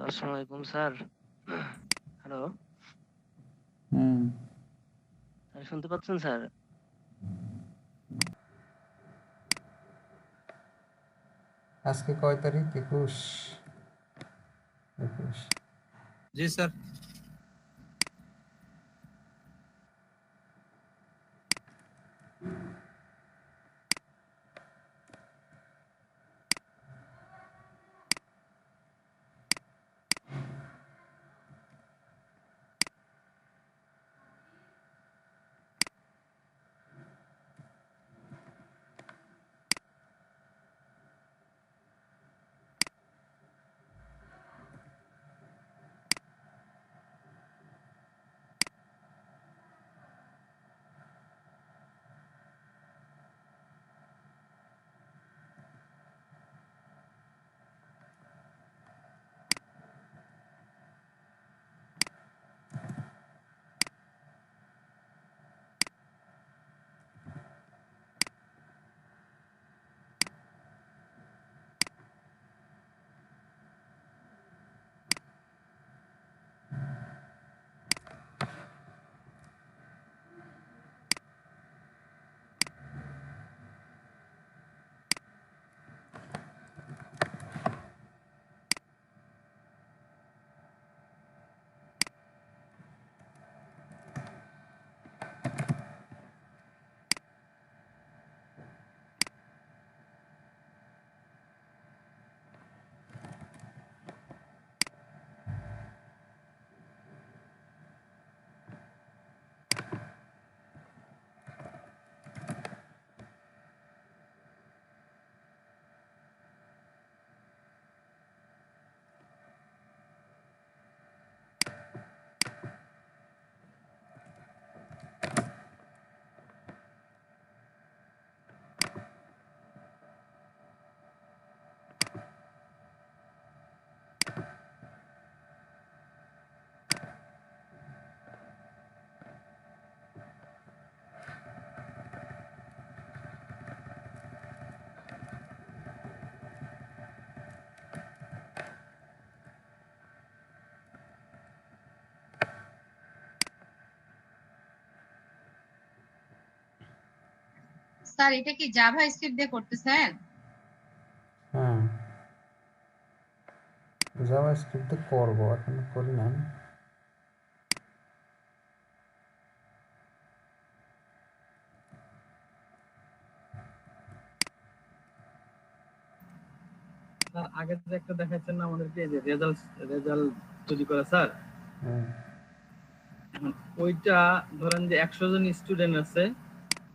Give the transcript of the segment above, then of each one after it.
আসসালামু আলাইকুম sir. Hello, হুম sir শুনতে পাচ্ছেন স্যার? আজকে কয় তারিখ? 21। 21। জি স্যার। স্যার এটা কি জাভা স্ক্রিপ্ট দিয়ে করতেছেন? হ্যাঁ, জাভা স্ক্রিপ্টে করবো, এখন করি না। স্যার আগে যে একটা দেখাচ্ছেন না আমাদেরকে, যে রেজাল্ট তৈরি করা স্যার, হুম, এখন ওইটা ধরেন যে 100 জন স্টুডেন্ট আছে,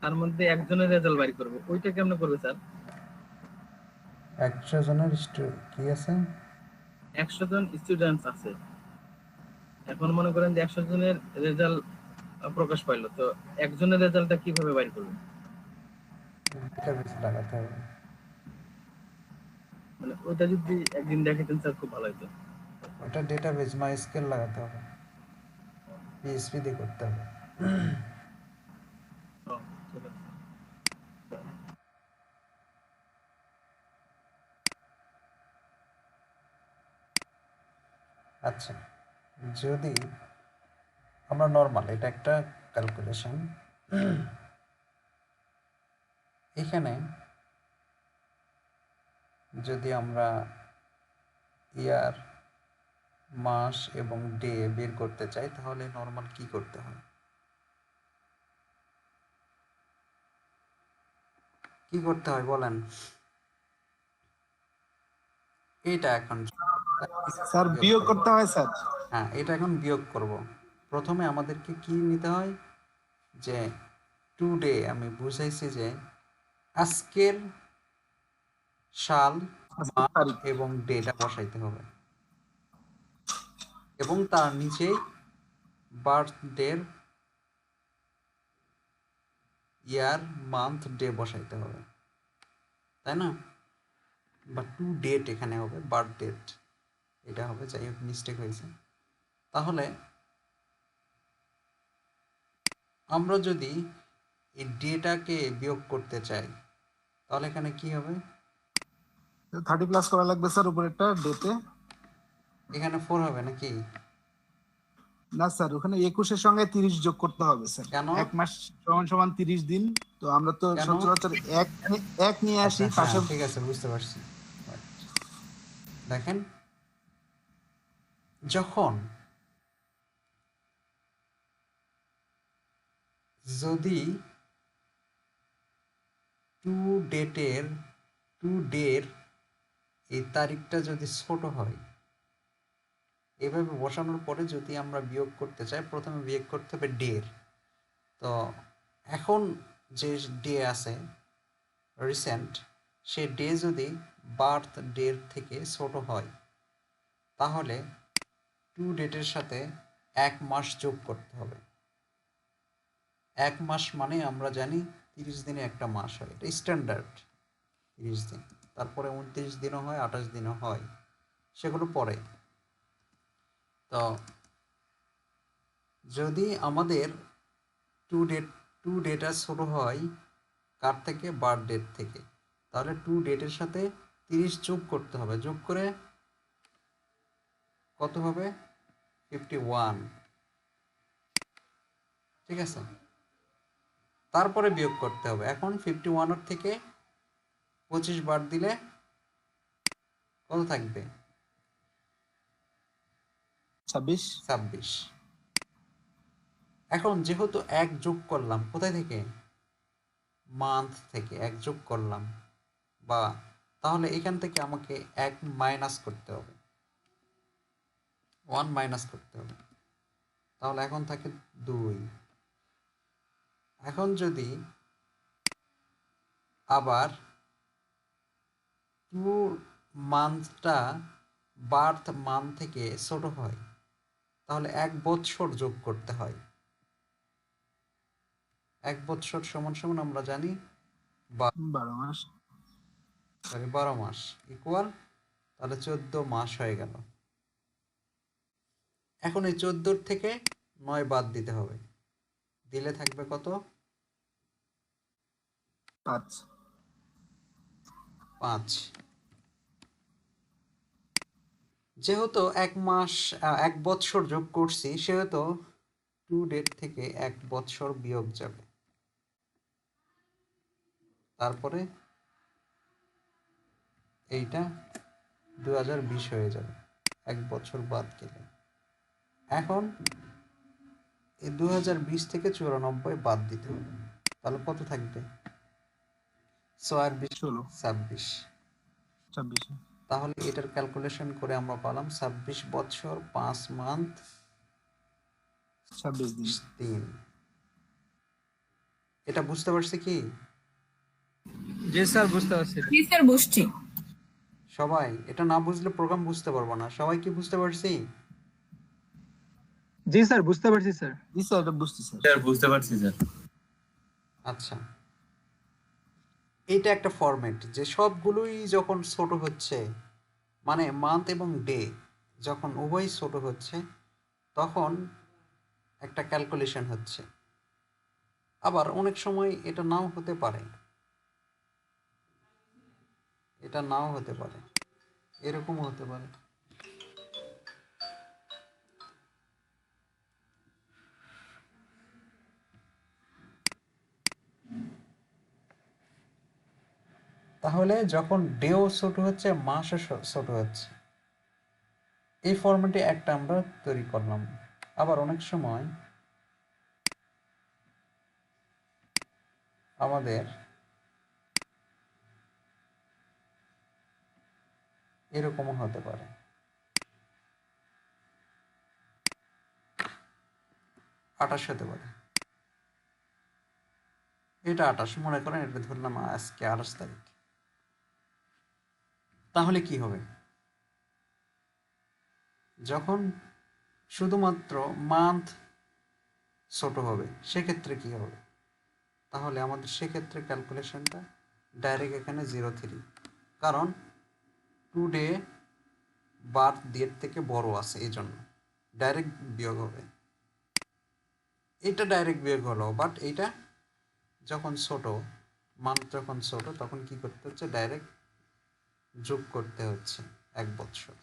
তার মধ্যে একজনের রেজাল্ট বাইর করবে, ওইটা কেমনে করবে স্যার? 100 জনের কি আছে? 100 জন স্টুডেন্টস আছে, এখন মনে করেন যে 100 জনের রেজাল্ট প্রকাশ পাইলো, তো একজনের রেজাল্টটা কিভাবে বাইর করবে? ডেটাবেস লাগাতে হবে। মানে ওইটা যদি একদিন দেখাতেন স্যার খুব ভালো হতো। ওটা ডেটাবেস মাইস্কেল লাগাতে হবে, পিএইচপি দিয়ে করতে হবে। ও, ঠিক আছে। আচ্ছা, যদি আমরা নর্মাল, এটা একটা ক্যালকুলেশন, এখানে যদি আমরা ইয়ার, মাস এবং ডে বের করতে চাই, তাহলে নর্মাল কি করতে হয়? কি করতে হয় বলেন? এটা এখন স্যার বিয়োগ করতে হয় স্যার। হ্যাঁ, এটা এখন বিয়োগ করব। প্রথমে আমাদেরকে কি নিতে হয়, যে টুডে আমি বুঝাইছি যে আজকের সাল, আজকের মাস তারিখ। এবং ডেটা বসাইতে হবে, এবং তার নিচেই বার্থডের ইয়ার, মান্থ, ডে বসাইতে হবে, তাই না? বা টু ডেট এখানে হবে, বার্থ ডেট এটা হবে, যাই হোক মিস্টেক হয়েছে। তাহলে আমরা যদি এই ডেটাকে বিয়োগ করতে চাই, তাহলে এখানে কি হবে? 30 প্লাস করা লাগবে স্যার উপরেরটা ডেতে। এখানে 4 হবে নাকি? না স্যার, ওখানে 21-এর সঙ্গে 30 যোগ করতে হবে স্যার। কেন? 1 মাস সমান সমান 30 দিন। তো আমরা তো কেন? সচরাচর এক নিয়ে আসি আচ্ছা, পাশে। হ্যাঁ, ঠিক আছে, বুঝতে পারছি। দেখেন, যখন যদি টু ডের এই তারিখটা যদি ছোট হয়, এভাবে বসানোর পরে যদি আমরা বিয়োগ করতে চাই, প্রথমে বিয়োগ করতে হবে ডের। তো এখন যে ডে আছে রিসেন্ট, সে ডে যদি বার্থ ডের থেকে ছোট হয়, তাহলে টু ডেটের সাথে 1 মাস যোগ করতে হবে। 1 মাস মানে আমরা জানি 30 দিনে একটা মাস হয়, এটা স্ট্যান্ডার্ড 30 দিন। তারপরে 29 দিনও হয়, 28 দিনও হয়, সেগুলো পরে। তো যদি আমাদের টু ডেটা শুরু হয় কার থেকে? বার্থ ডেট থেকে, তাহলে টু ডেটের সাথে 30 যোগ করতে হবে। যোগ করে কত হবে? 51। ঠিক আছে, তারপরে বিয়োগ করতে হবে। এখন 51 থেকে 25 বাদ দিলে কত থাকবে? 26। এখন যেহেতু 1 যোগ করলাম, কোথায় থেকে? মান্থ থেকে 1 যোগ করলাম, বা তাহলে এখান থেকে আমাকে 1 মাইনাস করতে হবে, 1 মাইনাস করতে হবে। তাহলে এখন থাকে 2। এখন যদি আবার টু মান্থটা বার্থ মান্থ থেকে ছোট হয়, তাহলে 1 বৎসর যোগ করতে হয়। 1 বৎসর সমান সমান আমরা জানি 12 মাস। 12 মাস ইকুয়াল, তাহলে 14 মাস হয়ে গেল। এখন এই 14 থেকে 9 বাদ দিতে হবে, দিলে থাকবে কত? 5। যেহেতু 1 মাস 1 বৎসর যোগ করছি, সেহেতু টু ডেট থেকে 1 বৎসর বিয়োগ যাবে, তারপরে এইটা 2020 হয়ে যাবে 1 বছর বাদ গেলে। এখন এই 2020 থেকে 94 বাদ দিতে হবে, তাহলে কত থাকবে? 6 26। তাহলে এটার ক্যালকুলেশন করে আমরা পেলাম 26 বছর 5 মান্থ 26 দিন। এটা বুঝতে পারছি কি? জি স্যার, বুঝতে পারছি। জি স্যার, বুঝছি। সবাই এটা না বুঝলে প্রোগ্রাম বুঝতে পারবো না। সবাই কি বুঝতে পারছি? জি স্যার, বুঝতে পারছি স্যার। জি স্যার, এটা বুঝছি স্যার। স্যার, বুঝতে পারছি স্যার। আচ্ছা, এটা একটা ফরম্যাট যে সবগুলোই যখন ছোট হচ্ছে, মানে মান্থ এবং ডে যখন উভয় ছোট হচ্ছে, তখন একটা ক্যালকুলেশন হচ্ছে। আবার অনেক সময় এটা নাও হতে পারে, এটা নাও হতে পারে, এরকমও হতে পারে। তাহলে যখন ডেও ছোট হচ্ছে, মাসও ছোট হচ্ছে, এই ফরম্যাটে একটা আমরা তৈরি করলাম। আবার অনেক সময় আমাদের এরকমও হতে পারে, 28 হতে পারে। এটা 28 মনে করেন, এটা ধরলাম আজকে 28 তারিখ। তাহলে কি হবে? যখন শুধুমাত্র মান্থ ছোট হবে, সেক্ষেত্রে কি হবে? তাহলে আমাদের সেক্ষেত্রে ক্যালকুলেশনটা ডাইরেক্ট এখানে 03, কারণ টু ডে বার্থ ডেট থেকে বড় আছে, এই জন্য ডাইরেক্ট বিয়োগ হবে। এটা ডাইরেক্ট বিয়োগ হলো, বাট এইটা যখন ছোট, মান্থ যখন ছোট, তখন কি করতে হচ্ছে? ডাইরেক্ট যোগ করতে হচ্ছে 1 বছর।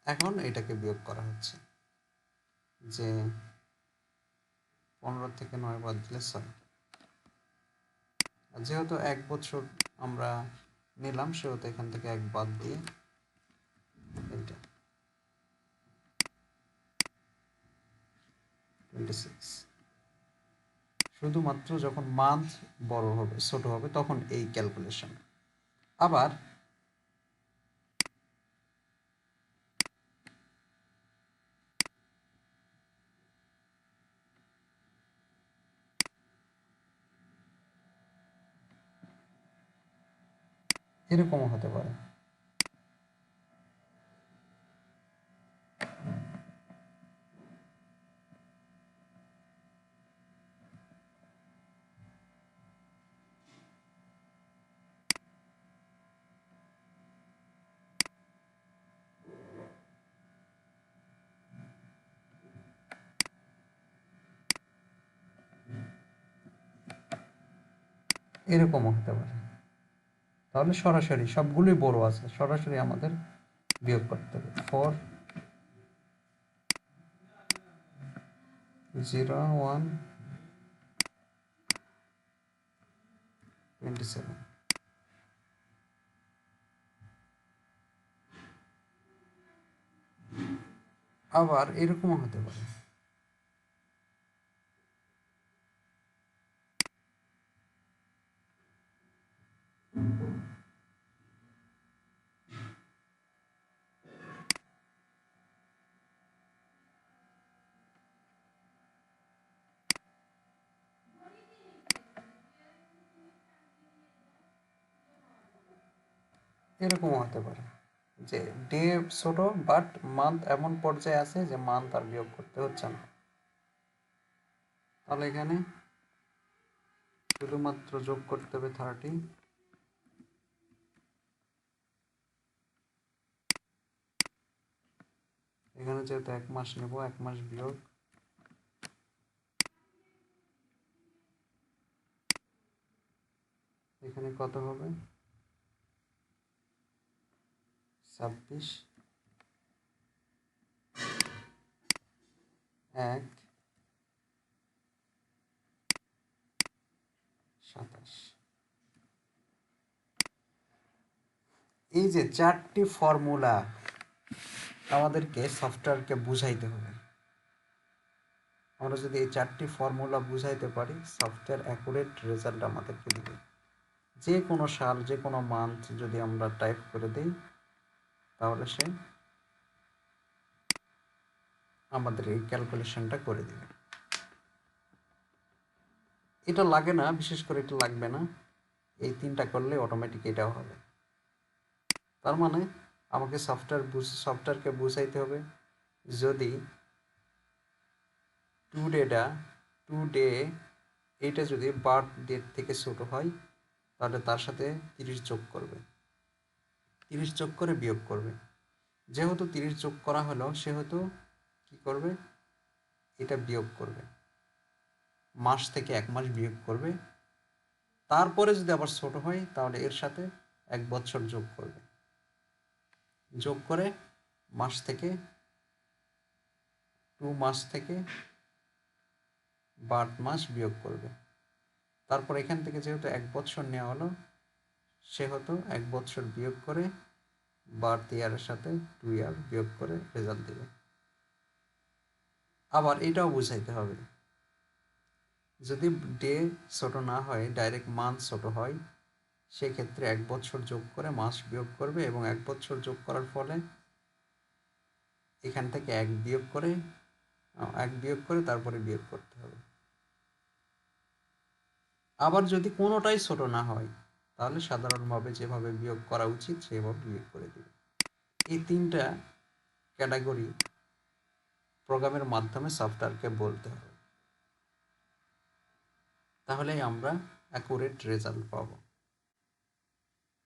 এখন এটাকে বিয়োগ করা হচ্ছে, যে 15 থেকে 9 বাদ দিলে 6। যেহেতু 1 বছর আমরা নিলাম, সেহেতু এখান থেকে 1 বাদ দিয়ে এটা 26। শুধুমাত্র যখন মান্থ বড় হবে, ছোট হবে, তখন এই ক্যালকুলেশন। আবার এরকমও হতে পারে, এরকমও হতে পারে। তাহলে সরাসরি সবগুলোই বড় আছে, সরাসরি আমাদের বিয়োগ করতে হবে। 4 0 1 27। আবার এরকমও হতে পারে, এরকমও হতে পারে যে ডে ছোট বাট মান্থ এমন পর্যায়ে আছে যে মান্থ আর বিয়োগ করতে হচ্ছে না। তাহলে এখানে শুধুমাত্র যোগ করতে হবে 30। এখানে যেহেতু 1 মাস নেব, 1 মাস বিয়োগ এখানে কত হবে? 26 1 27। এই যে 4টি ফর্মুলা আমাদেরকে সফটওয়্যারকে বুঝাইতে হবে। আমরা যদি এই 4টি ফর্মুলা বুঝাইতে পারি, সফটওয়্যার অ্যাকুরেট রেজাল্ট আমাদেরকে দিবে। যে কোনো সাল, যে কোনো মান্থ যদি আমরা টাইপ করে দিই, তাহলে সে আমাদের এই ক্যালকুলেশনটা করে দিবে। এটা লাগে না, বিশেষ করে এটা লাগবে না, এই 3টা করলে অটোমেটিক এটাও হবে। তার মানে আমাকে সফটওয়্যারকে বুঝাইতে হবে, যদি টুডে এইটা যদি বার্থ ডেট থেকে ছোট হয়, তাহলে তার সাথে 30 যোগ করবে, 30 যোগ করে বিয়োগ করবে। যেহেতু 30 যোগ করা হলো, সেহেতু কি করবে? এটা বিয়োগ করবে, মাস থেকে 1 মাস বিয়োগ করবে। তারপরে যদি আবার ছোট হয়, তাহলে এর সাথে 1 বছর যোগ করবে, যোগ করে মাস থেকে 2 মাস থেকে বার্থ মাস বিয়োগ করবে। তারপর এখান থেকে যেহেতু 1 বছর নেওয়া হলো, সেহেতু 1 বছর বিয়োগ করে বার্থ ইয়ারের সাথে 2 ইয়ার বিয়োগ করে রেজাল্ট দেবে। আবার এটাও বুঝাইতে হবে, যদি ডে ছোট না হয়, ডাইরেক্ট মান্থ ছোট হয়, সেক্ষেত্রে 1 বছর যোগ করে মাস বিয়োগ করবে, এবং 1 বছর যোগ করার ফলে এখান থেকে 1 বিয়োগ করে তারপরে বিয়োগ করতে হবে। আবার যদি কোনোটাই ছোট না হয়, তাহলে সাধারণভাবে যেভাবে বিয়োগ করা উচিত সেভাবে বিয়োগ করে দিবে। এই 3টা ক্যাটাগরি প্রোগ্রামের মাধ্যমে সফটওয়্যারকে বলতে হবে, তাহলেই আমরা অ্যাকুরেট রেজাল্ট পাব।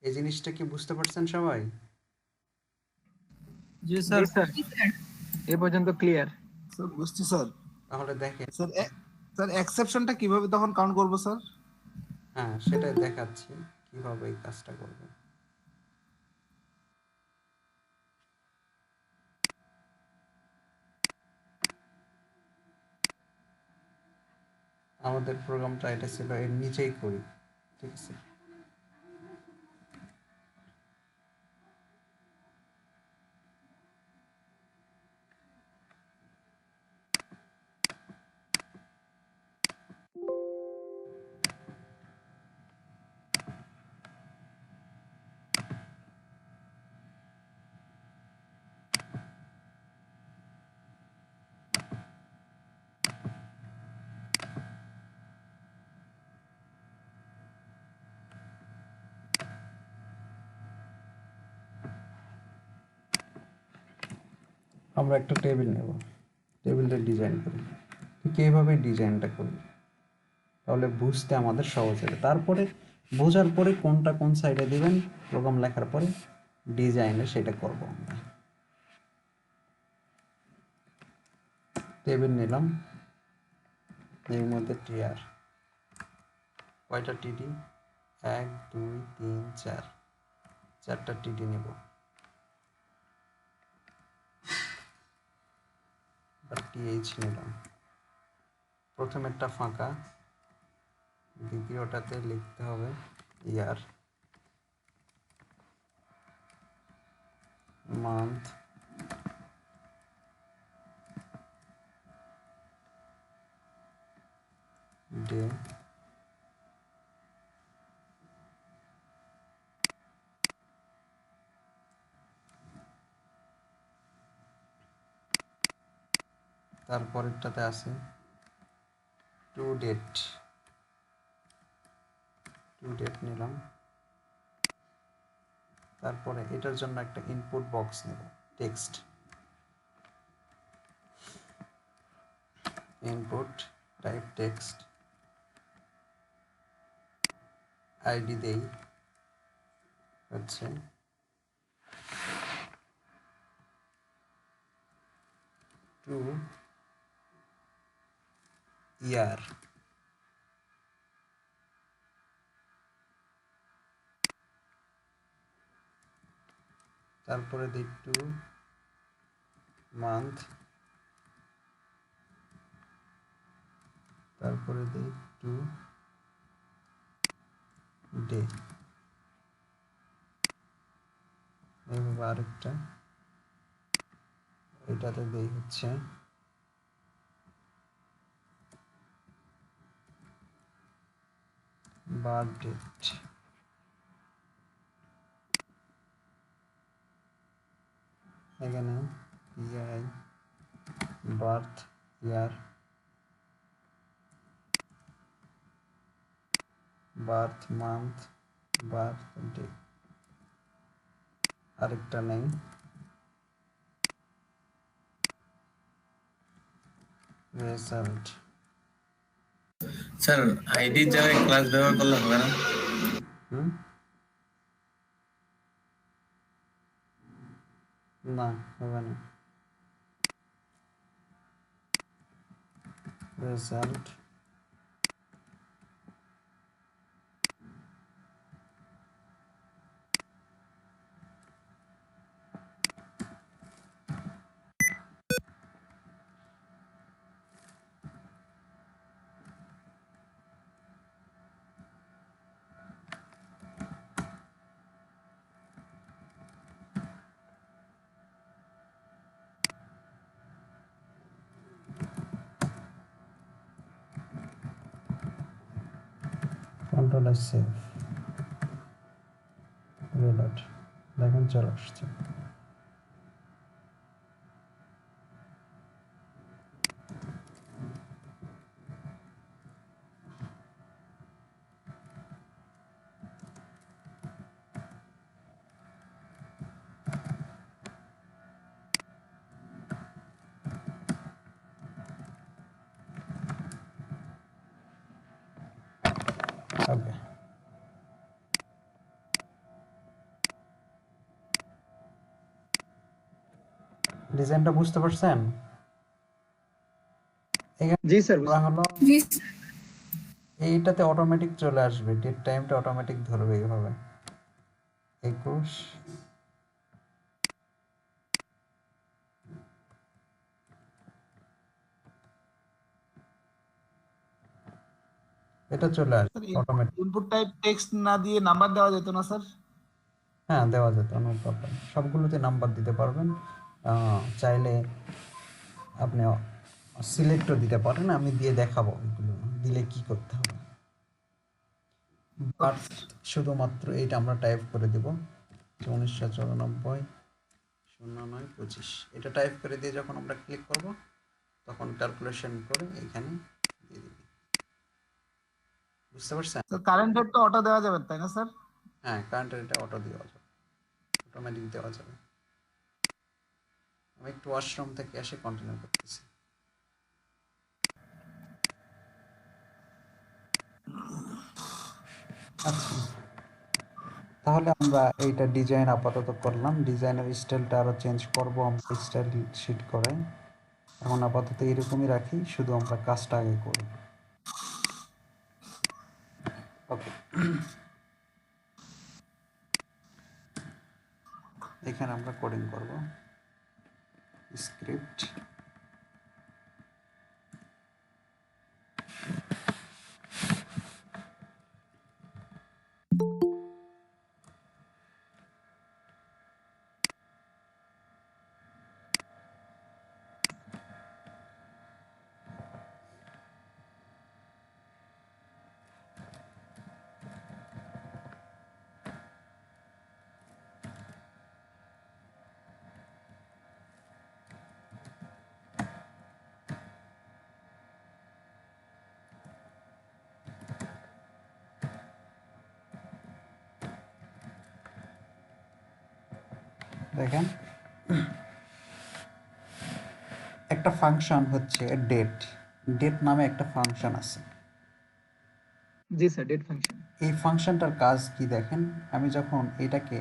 এই জিনিসটা কি বুঝতে পারছেন সবাই? জি স্যার। এ পর্যন্ত ক্লিয়ার। স্যার বুঝছি স্যার। তাহলে দেখেন, স্যার এক্সেপশনটা কিভাবে তখন কাউন্ট করব স্যার? হ্যাঁ, সেটাই দেখাচ্ছি কিভাবে এই কাজটা করবে। আমাদের প্রোগ্রামটা এটা ছিল এর নিচেই করি, ঠিক আছে? আমরা একটা টেবিল নেব, টেবিলটা ডিজাইন করি, ঠিক এইভাবে ডিজাইনটা করি, তাহলে বুঝতে আমাদের সহজ হবে। তারপরে বোঝার পরে কোনটা কোন সাইডে দিবেন প্রোগ্রাম লেখার পরে ডিজাইনে সেটা করব আমরা। টেবিল নিলাম, এর মধ্যে টিআর কয়টা টিডি, 1 2 3 4, 4টা টিডি নেব। টিএইচ নিলাম, প্রথমেরটা ফাঁকা, দ্বিতীয়টাতে লিখতে হবে ইয়ার, মান্থ, ডে, তারপরেরটাতে আছে টু ডেট, নিলাম। তারপরে এটার জন্য একটা ইনপুট বক্স নেব, text input, type text, ID দেই হচ্ছে টু ইয়ার, তারপরে দিই টু মান্থ, তারপরে দিই টু ডে, এইভাবে আরেকটা, এটাতে দেই হচ্ছে বার্থ ডেট, এখানে পিআই বার্থ ইয়ার, বার্থ মান্থ, বার্থ ডে, আরেকটা নেই রেজাল্ট। স্যার আইডির জায়গায় ক্লাস ব্যবহার করলে হবে না? না, হবে না। Result control S save, reload, দেখেন চলে আসছে। ওকে, ডিজাইনটা বুঝতে পারছেন? জি স্যার। এখানে হলো এইটাতে অটোমেটিক চলে আসবে, ডেট টাইমটা অটোমেটিক ধরবে এইভাবে 21, এটা চলে আসবে sir automatic. Input type text না দিয়ে নাম্বার দেওয়া যেত না স্যার? হ্যাঁ, দেওয়া যেত, নো প্রবলেম। সবগুলোতে নাম্বার দিতে পারবেন। চাইলে আপনি সিলেক্টও দিতে পারেন, আমি দিয়ে দেখাবো এগুলো দিলে কি করতে হবে। বাট শুধুমাত্র এইটা আমরা টাইপ করে দেব 1994-09-25, এটা টাইপ করে দিয়ে যখন আমরা ক্লিক করব তখন ক্যালকুলেশন করে এখানে দিয়ে দিবি। বুঝতে পারছেন? স্যার কারেন্ট ডেট তো অটো দেওয়া যাবে তাই না স্যার? হ্যাঁ, কারেন্ট এটা অটো দেওয়া যাবে, অটোমেটিক দেওয়া যাবে। আমি একটু ওয়াশরুম থেকে এসে কন্টিনিউ করতেছি। আচ্ছা, তাহলে আমরা এইটা ডিজাইন আপাতত করলাম, ডিজাইনের স্টাইলটা আরও চেঞ্জ করব আমরা স্টাইল শিট করে। এখন আপাতত এরকমই রাখি, শুধু আমরা কাজটা আগে করি। ওকে, এখানে আমরা কোডিং করব স্ক্রিপ্ট। দেখেন একটা ফাংশন হচ্ছে ডেট, ডেট নামে একটা ফাংশন আছে। জি স্যার, ডেট ফাংশন। এই ফাংশনটার কাজ কি দেখেন, আমি যখন এটাকে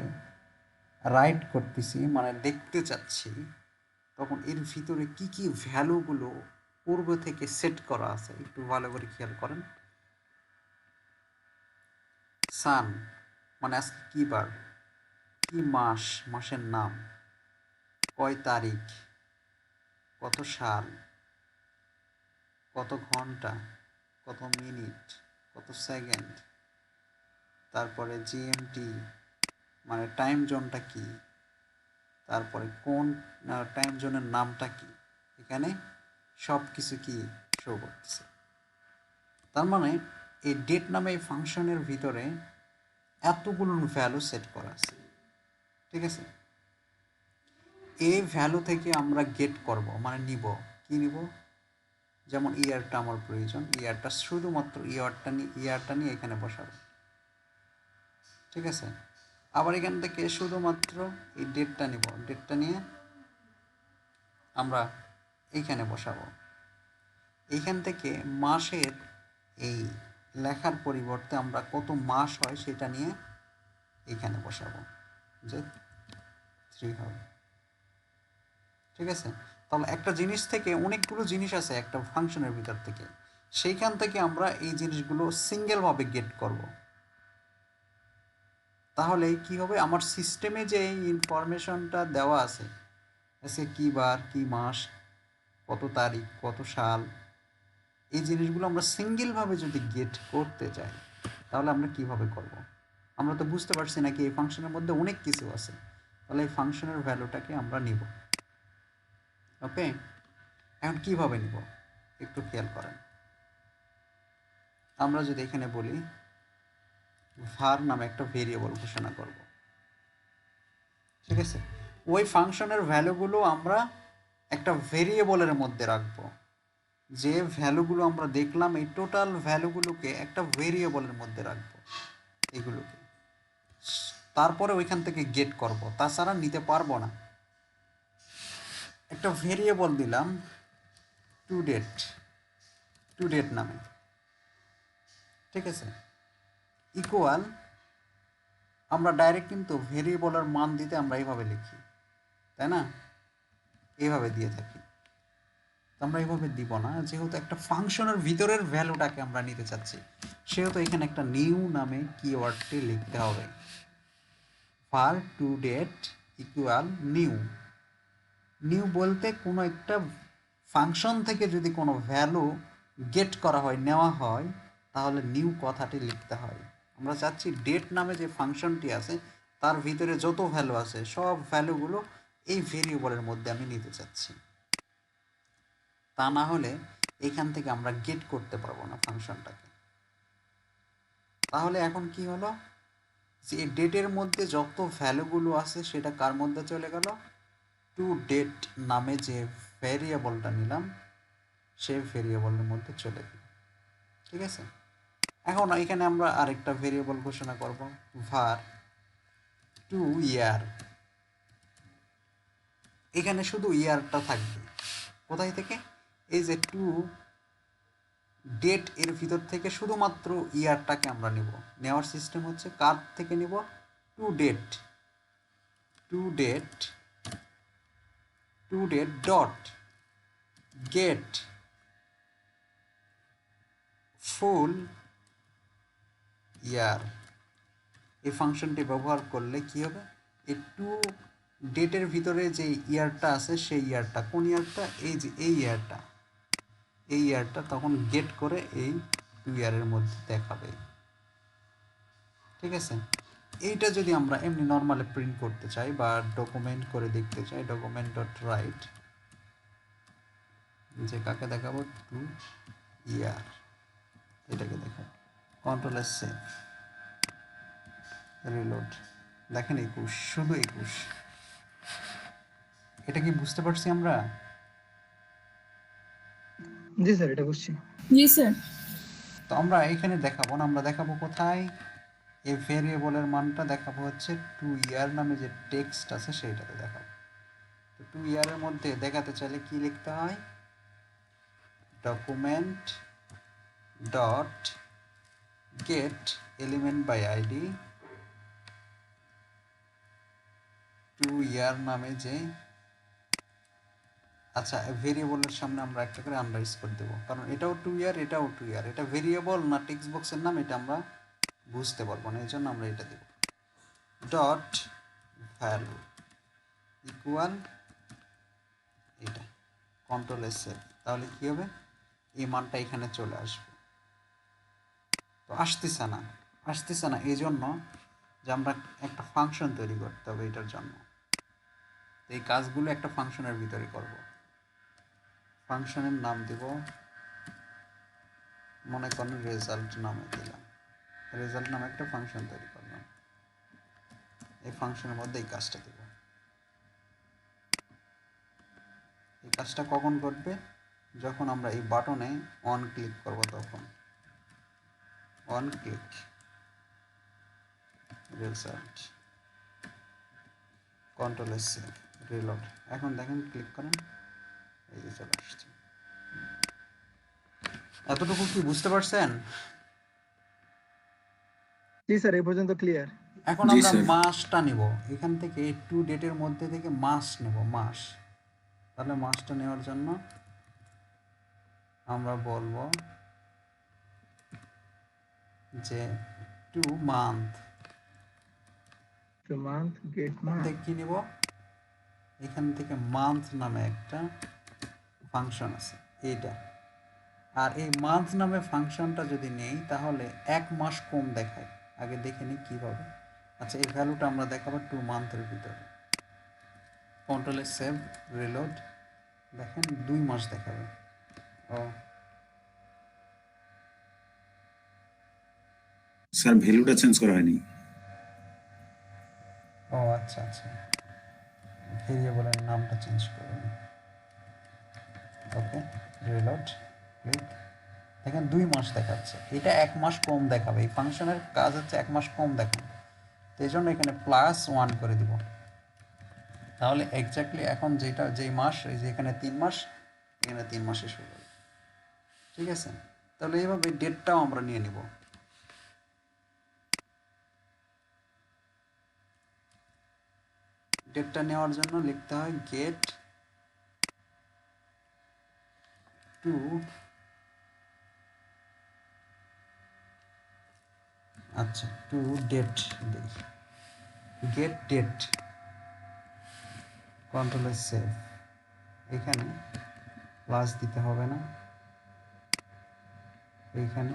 রাইট করতেছি মানে দেখতে চাচ্ছি, তখন এর ভিতরে কি কি ভ্যালুগুলো পূর্ব থেকে সেট করা আছে একটু ভালো করে খেয়াল করেন। সান মানে আজকে কি বার, কি মাস, মাসের নাম, কয় তারিখ, কত সাল, কত ঘন্টা, কত মিনিট, কত সেকেন্ড, তারপরে জিএমটি মানে টাইম জোনটা কি, তারপরে কোন টাইম জোনের নামটা কি, এখানে সব কিছু কি শো করতেছে। তার মানে এই ডেট নামে এই ফাংশনের ভিতরে এতগুলো ভ্যালু সেট করা আছে, ঠিক আছে। এই ভ্যালু থেকে আমরা গেট করব মানে নিব, কি নিব, যেমন ইয়ারটা আমার প্রয়োজন, ইয়ারটা শুধুমাত্র ইয়ারটা নিয়ে এখানে বসাবো, ঠিক আছে। আবার এখান থেকে শুধুমাত্র এই ডেটটা নিব, ডেটটা নিয়ে আমরা এইখানে বসাবো। এইখান থেকে মাসের এই লেখার পরিবর্তে আমরা কত মাস হয় সেটা নিয়ে এইখানে বসাবো, যে 3 হবে, ঠিক আছে। তাহলে একটা জিনিস থেকে অনেকগুলো জিনিস আছে একটা ফাংশনের ভিতর থেকে, সেইখান থেকে আমরা এই জিনিসগুলো সিঙ্গেলভাবে গেট করব। তাহলে কি হবে, আমার সিস্টেমে যে এই ইনফরমেশনটা দেওয়া আছে, আজকে কী বার, কী মাস, কত তারিখ, কত সাল, এই জিনিসগুলো আমরা সিঙ্গেলভাবে যদি গেট করতে চাই তাহলে আমরা কিভাবে করব। আমরা তো বুঝতে পারছি না কি এই ফাংশনের মধ্যে অনেক কিছু আছে, তাহলে এই ফাংশনের ভ্যালুটাকে আমরা নিব। ওকে, এখন কিভাবে নিব একটু খেয়াল করেন। আমরা যদি এখানে বলি var নামে একটা ভেরিয়েবল ঘোষণা করব, ঠিক আছে। ওই ফাংশনের ভ্যালুগুলো আমরা একটা ভেরিয়েবলের মধ্যে রাখবো, যে ভ্যালুগুলো আমরা দেখলাম এই টোটাল ভ্যালুগুলোকে একটা ভেরিয়েবলের মধ্যে রাখবো এগুলোকে, তারপরে ওইখান থেকে গেট করব, তাছাড়া নিতে পারবো না। একটা ভেরিয়েবল দিলাম টু ডেট নামে, ঠিক আছে। ইকুয়াল আমরা ডাইরেক্ট কিন্তু ভেরিয়েবলের মান দিতে আমরা এইভাবে লিখি, তাই না, এইভাবে দিয়ে থাকি। আমরা এইভাবে দিব না, যেহেতু একটা ফাংশনের ভিতরের ভ্যালুটাকে আমরা নিতে চাচ্ছি, সেহেতু এখানে একটা নিউ নামে কিওয়ার্ডটি লিখতে হবে। var to date equal new বলতে কোনো একটা ফাংশন থেকে যদি কোনো ভ্যালু গেট করা হয়, নেওয়া হয়, তাহলে নিউ কথাটি লিখতে হয়। আমরা চাচ্ছি ডেট নামে যে ফাংশনটি আছে তার ভিতরে যত ভ্যালু আছে সব ভ্যালুগুলো এই ভেরিয়েবলের মধ্যে আমি নিতে চাচ্ছি। তা না হলে এখান থেকে আমরা গেট করতে পারবো না ফাংশনটাকে। তাহলে এখন কি হলো, যে ডেটের মধ্যে যত ভ্যালুগুলো আছে সেটা কার মধ্যে চলে গেল, টু ডেট নামে যে ভ্যারিয়েবলটা নিলাম সেই ভেরিয়েবলের মধ্যে চলে গেল। ঠিক আছে, এখন এখানে আমরা আরেকটা ভেরিয়েবল ঘোষণা করব, var টু ইয়ার। এখানে শুধু ইয়ারটা থাকবে। কোথায় থেকে? এই যে টু ডেট এর ভিতর থেকে শুধুমাত্র ইয়ারটাকে আমরা নিব। নেওয়ার সিস্টেম হচ্ছে কার থেকে নিব, টু ডেট ডট গেট ফুল ইয়ার। এই ফাংশনটি ব্যবহার করলে কি হবে, এই টু ডেটের ভিতরে যে ইয়ারটা আছে সেই ইয়ারটা, কোন ইয়ারটা, এই যে এই ইয়ারটা তখন গেট করে এই টু ইয়ারের মধ্যে দেখাবে। ঠিক আছে, এইটা যদি আমরা এমনি নর্মালি প্রিন্ট করতে চাই বা ডকুমেন্ট করে দেখতে চাই, ডকুমেন্ট ডট রাইট, যে কাকে দেখাবো, টু ইয়ার, এটাকে দেখাবো, কন্ট্রোল এস সেভ, রিলোড। দেখেন 21, শুধু 21। এটা কি বুঝতে পারছি আমরা? জি স্যার, এটা বুঝছি। জি স্যার। তো আমরা এখানে দেখাবো না, আমরা দেখাবো কোথায়, এই ভেরিয়েবলের মানটা দেখাবো হচ্ছে টু ইয়ার নামে যে টেক্সট আছে সেইটাতে দেখাবো। তো টু ইয়ারের মধ্যে দেখাতে চাইলে কি লিখতে হয়, document dot get element by ID to year নামে যে, আচ্ছা ভেরিয়েবলের সামনে আমরা একটা করে আন্ডারস্কোর দেবো, কারণ এটাও টু ইয়ার এটাও টু ইয়ার, এটা ভেরিয়েবল না টেক্সট বক্সের নাম এটা আমরা বুঝতে পারবো না, এই জন্য আমরা এটা দেব, ডট ভ্যালু ইকুয়াল এটা, কন্ট্রোল এস সেভ। তাহলে কি হবে, এই মানটা এখানে চলে আসবে। তো আসতেছে না এই জন্য যে আমরা একটা ফাংশন তৈরি করতে হবে এটার জন্য। তো এই কাজগুলো একটা ফাংশনের ভিতরে করব। ফাংশনের নাম দেব, মনে করেন রেজাল্ট নামে দিলাম, রেজাল্ট নামে একটা ফাংশন তৈরি করলাম, এই ফাংশনের মধ্যে এই কাজটা দেব। এই কাজটা কখন ঘটবে, যখন আমরা এই বাটনে অন ক্লিক করব, তখন on click result, control S save, reload. এখন দেখেন ক্লিক করেন, এই যে চলে আসছে। এতটুকু কি বুঝতে পারছেন? জি স্যার, এই পর্যন্ত ক্লিয়ার। এখন জি, আমরা স্যার। মাসটা নিব, এখান থেকে টু ডেটের মধ্যে থেকে মাস নেব, মাস। তাহলে মাসটা নেওয়ার জন্য আমরা বলবো যে টু মান্থ, তো মান্থ গেট মান্থ। কি নিব, এখান থেকে মান্থ নামে একটা ফাংশন আছে এইটা, আর এই মান্থ নামে ফাংশনটা যদি নেই তাহলে এক মাস কম দেখায়। আগে দেখে নিই কীভাবে। আচ্ছা, এই ভ্যালুটা আমরা দেখাবো টু মান্থের ভিতরে, কন্ট্রোলে সেভ, রিলোড। দেখেন 2 মাস দেখাবে। ও স্যার ভ্যালুটা চেঞ্জ করা হয়নি। ও আচ্ছা আচ্ছা, ভেরিয়েবলের নামটা চেঞ্জ করবেন। ওকে, রিলোড, ক্লিক। দেখেন 2 মাস দেখাচ্ছে, এটা 1 মাস কম দেখাবে। এই ফাংশনের কাজ হচ্ছে 1 মাস কম দেখানো, তো এই জন্য এখানে +1 করে দিব। তাহলে এক্স্যাক্টলি এখন যেই মাস, এই যে এখানে 3 মাস, এখানে 3 মাসে শুরু হবে। ঠিক আছে, তাহলে এইভাবে ডেটটাও আমরা নিয়ে নিব। ডেটটা নেওয়ার জন্য লিখতে হয় গেট টু, আচ্ছা to date, get date, control save. এখানে প্লাস দিতে হবে না, এইখানে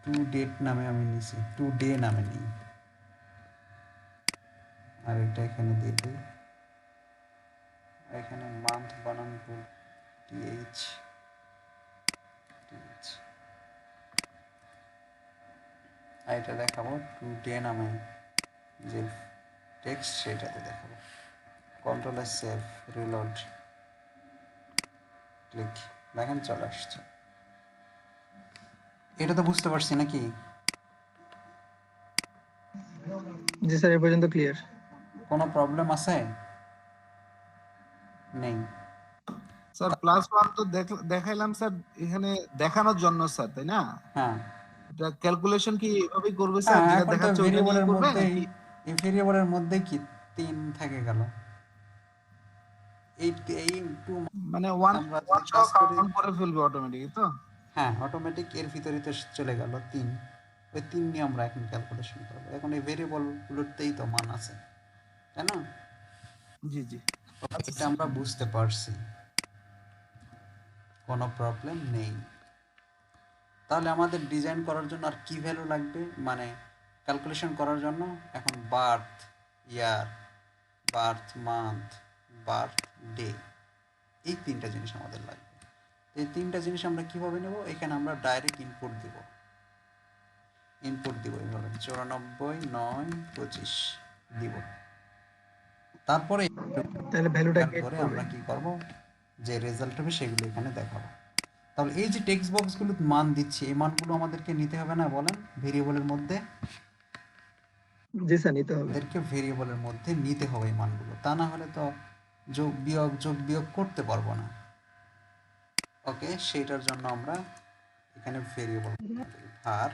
টু ডেট নামে আমি নিছি, টু ডে নামে নিই, আর এটা এখানে দিয়ে দিই। এখানে মান্থ বানান ভুল, টিএইচ টিএইচ, আর এটা দেখাবো টু ডে নামে যে টেক্সট সেটাতে দেখাবো। Control S save, reload, click, দেখেন চলে আসছে। এটা তো বুঝতে পারছি নাকি? জি স্যার, এই পর্যন্ত ক্লিয়ার। কোনো প্রবলেম আছে? নেই। স্যার +1 তো দেখাইলাম স্যার, এখানে দেখানোর জন্য স্যার, তাই না? হ্যাঁ এটা ক্যালকুলেশন কি এভাবেই করবে স্যার, হ্যাঁ, যেটা এখন তো দেখাচ্ছে ওইটা নিয়ে ভেরিয়েবলের করবে মধ্যেই, নাকি? এই ভেরিয়েবলের মধ্যেই কি 3 থেকে গেল, এই এই টু মানে ওয়ান আমরা যে ওয়ান কাজ করি, কাউন্ট করে ফেলবে অটোমেটিক তো? হ্যাঁ অটোমেটিক এর ভিতরে তো চলে গেল 3, ওই 3 নিয়ে আমরা এখন ক্যালকুলেশন করবো। এখন এই ভেরিয়েবলগুলোতেই তো মান আছে, তাই না? জি জি। আচ্ছা এটা আমরা বুঝতে পারছি, কোনো প্রবলেম নেই। তাহলে আমাদের ডিজাইন করার জন্য আর কি ভ্যালু লাগবে, মানে ক্যালকুলেশন করার জন্য? এখন বার্থ ইয়ার, বার্থ মান্থ, বার্থ ডে, এই 3টা জিনিস আমাদের লাগবে। এই 3টা জিনিস আমরা কিভাবে নেব? এখানে আমরা ডাইরেক্ট ইনপুট দিব, এইভাবে 94 9 25 দিব। তারপরে তাহলে ভ্যালুটা গেট করে করবে। আমরা কি করব, যে রেজাল্ট হবে সেগুলো এখানে দেখাবো। তাহলে এই যে টেক্সট বক্সগুলো মান দিচ্ছি, এই মানগুলো আমাদেরকে নিতে হবে না বলেন ভেরিয়েবলের মধ্যে? জি স্যার, নিতে হবে। আমাদেরকে ভেরিয়েবলের মধ্যে নিতে হবে এই মানগুলো, তা না হলে তো যোগ বিয়োগ করতে পারবো না। ওকে, সেইটার জন্য আমরা এখানে ভেরিয়েবল var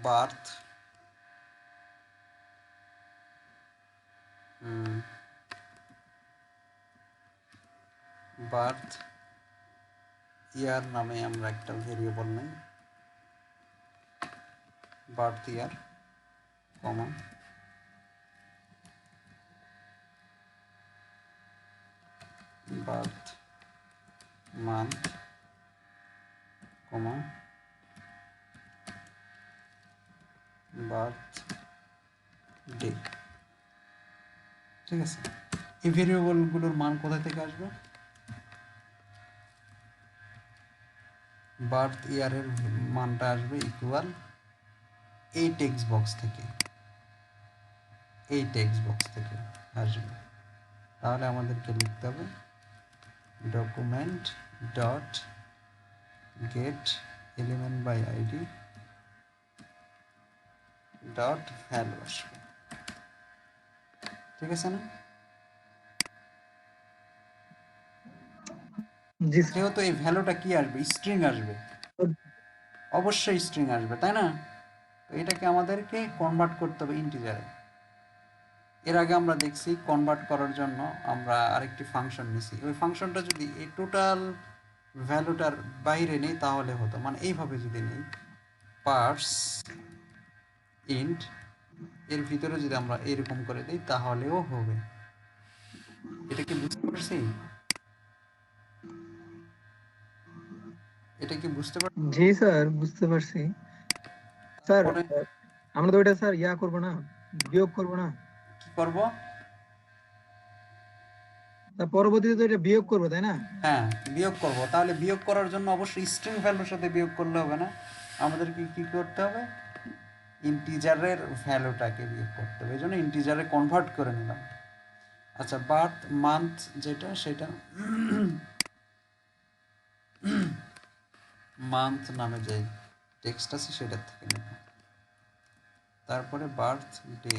বার্থ বার্থ ইয়ার নামে আমরা একটা ভেরিয়েবল নেই, বার্থ ইয়ার কমা বার্থ মান্থ কমা বার্থ ডে। ঠিক আছে, এই ভেরিয়েবলগুলোর মান কোথা থেকে আসবে? বার্থ ইয়ারের মানটা আসবে ইকুয়াল এই টেক্সট বক্স থেকে, আসবে। তাহলে আমাদেরকে লিখতে হবে document dot get element by ID dot value আসবে। ঠিক আছে না? জি স্যার। যেহেতু এই ভ্যালুটা কি আসবে, স্ট্রিং আসবে, অবশ্যই স্ট্রিং আসবে, তাই না? তো এটাকে আমাদেরকে কনভার্ট করতে হবে ইন্টিজারে। এর আগে আমরা দেখছি কনভার্ট করার জন্য আমরা আরেকটি ফাংশন নিছি, ওই ফাংশনটা যদি এই টোটাল ভ্যালুটার বাইরে নেই তাহলে হতো, মানে এইভাবে যদি নেই পার্স ইন্ট, এর ভিতরে যদি আমরা এরকম করে দিই তাহলেও হবে। এটা কি বুঝতে পারছি? জি স্যার, বুঝতে পারছি। স্যার, তারপরে আমরা তো ওইটা স্যার করবো না, বিয়োগ করবো না? কি করব? তা পরবর্তীতে তো এটা বিয়োগ করবো, তাই না? হ্যাঁ, বিয়োগ করব। তাহলে বিয়োগ করার জন্য অবশ্যই স্ট্রিং ভ্যালুর সাথে বিয়োগ করলে হবে না, আমাদেরকে কি করতে হবে? ইন্টিজারের ভ্যালুটাকে বিয়োগ করতে হবে, এই জন্য ইন্টিজারে কনভার্ট করে নিলাম। আচ্ছা, বার্থ মান্থ যেটা, সেটা মান্থ নামে যে টেক্সট আছে সেটার থেকে নেব। তারপরে বার্থ ডে,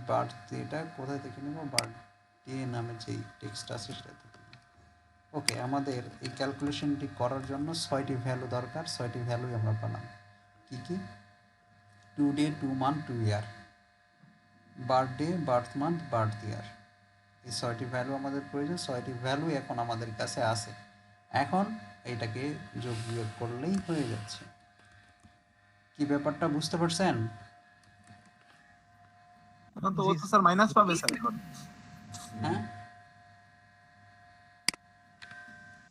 বার্থ ডেটা কোথায় থেকে নেব? বার্থ ডে নামে যেই টেক্সট আছে সেটা থেকে। ওকে, আমাদের এই ক্যালকুলেশনটি করার জন্য 6টি ভ্যালু দরকার, 6টি ভ্যালুই আমরা পেলাম। কি কি? To day, to month, to year, birthday, birth month, birth year, এই 6টি ভ্যালু আমাদের প্রয়োজন। 6টি ভ্যালু এখন আমাদের কাছে আছে, এখন এইটাকে যোগ বিয়োগ করলেই হয়ে যাচ্ছে। কি ব্যাপারটা বুঝতে পারছেন? এখন তো ও তো স্যার মাইনাস পাবে স্যার এখন। হ্যাঁ,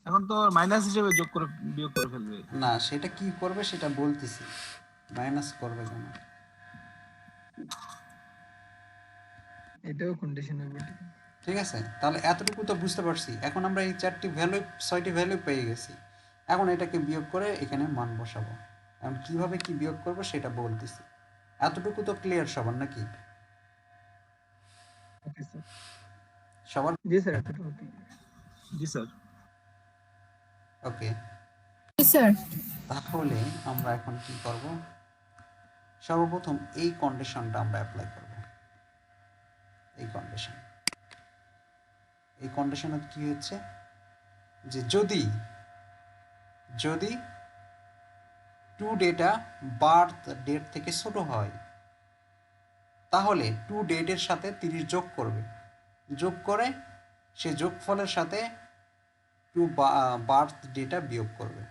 এখন তো মাইনাস হিসেবে যোগ করে বিয়োগ করে ফেলবে। না, সেটা কি করবে সেটা বলতেছি, মাইনাস করবে কেন। এটাও কন্ডিশন হবে, ঠিক আছে। ঠিক আছে, তাহলে এতটুকু তো বুঝতে পারছি। এখন আমরা এই 6টি ভ্যালু পেয়ে গেছি। এখন এটাকে বিয়োগ করে এখানে মান বসাবো। এখন কিভাবে কি বিয়োগ করব সেটা বলতেছি। এতটুকু তো ক্লিয়ার সবার নাকি? Okay sir. সবার? জি স্যার, এতটুকু ঠিক। জি স্যার। ওকে, স্যার তাহলে আমরা এখন কি করব, সর্বপ্রথম এই কন্ডিশনটা আমরা অ্যাপ্লাই করব। এই কন্ডিশনে কি হচ্ছে যে যদি টু ডেটা বার্থ ডেট থেকে ছোট হয়, তাহলে টু ডেটের সাথে 30 যোগ করবে, যোগ করে সে যোগফলের সাথে টু বার্থ ডেটা বিয়োগ করবে।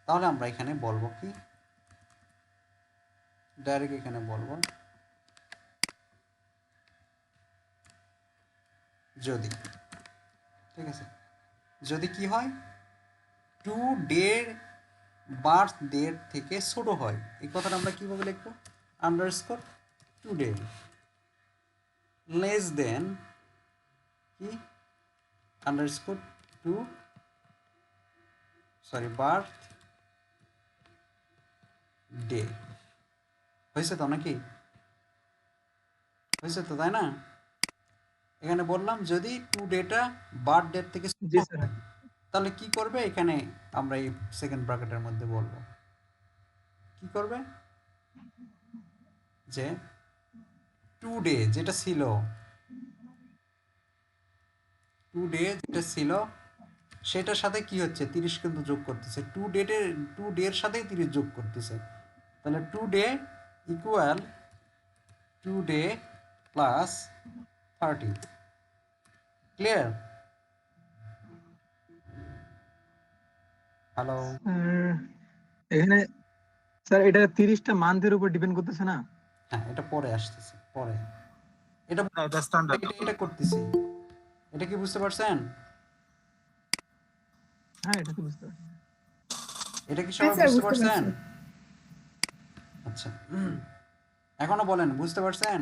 তাহলে আমরা এখানে বলবো কি, ডাইরেক্ট এখানে বলবো যদি, ঠিক আছে, যদি কি হয়, টু ডে বার্থ ডেট থেকে ছোট হয়, এই কথাটা আমরা কিভাবে লিখবো, underscore today less than কি আন্ডারস্কোর টু বার্থ ডে। হয়েছে তো নাকি? হয়েছে তো, তাই না? এখানে বললাম যদি টু ডেটা বার্থ ডেট থেকে ছোট জি স্যার। হয়, তাহলে কি করবে, এখানে আমরা এই সেকেন্ড ব্র্যাকেটের মধ্যে বলবো কি করবে, যে টু ডে যেটা ছিল, সেটার সাথে কি হচ্ছে 30 কিন্তু যোগ করতেছে, টু ডের সাথে 30 যোগ করতেছে। তাহলে today equal today plus 30। Clear? Hello? এখানে স্যার এটা 30টা মান্থের উপর ডিপেন্ড করতেছে না? হ্যাঁ, এটা পরে আসতেছে, পরে এটা না, এটা স্ট্যান্ডার্ড। এটা করতেছি। এটা কি বুঝতে পারছেন? হ্যাঁ, এটা তো বুঝতে পারছি। এটা কি হ্যাঁ সবাই স্যার বুঝতে বুঝতে পারছেন? পারছি। আচ্ছা, এখনো বলেন বুঝতে পারছেন?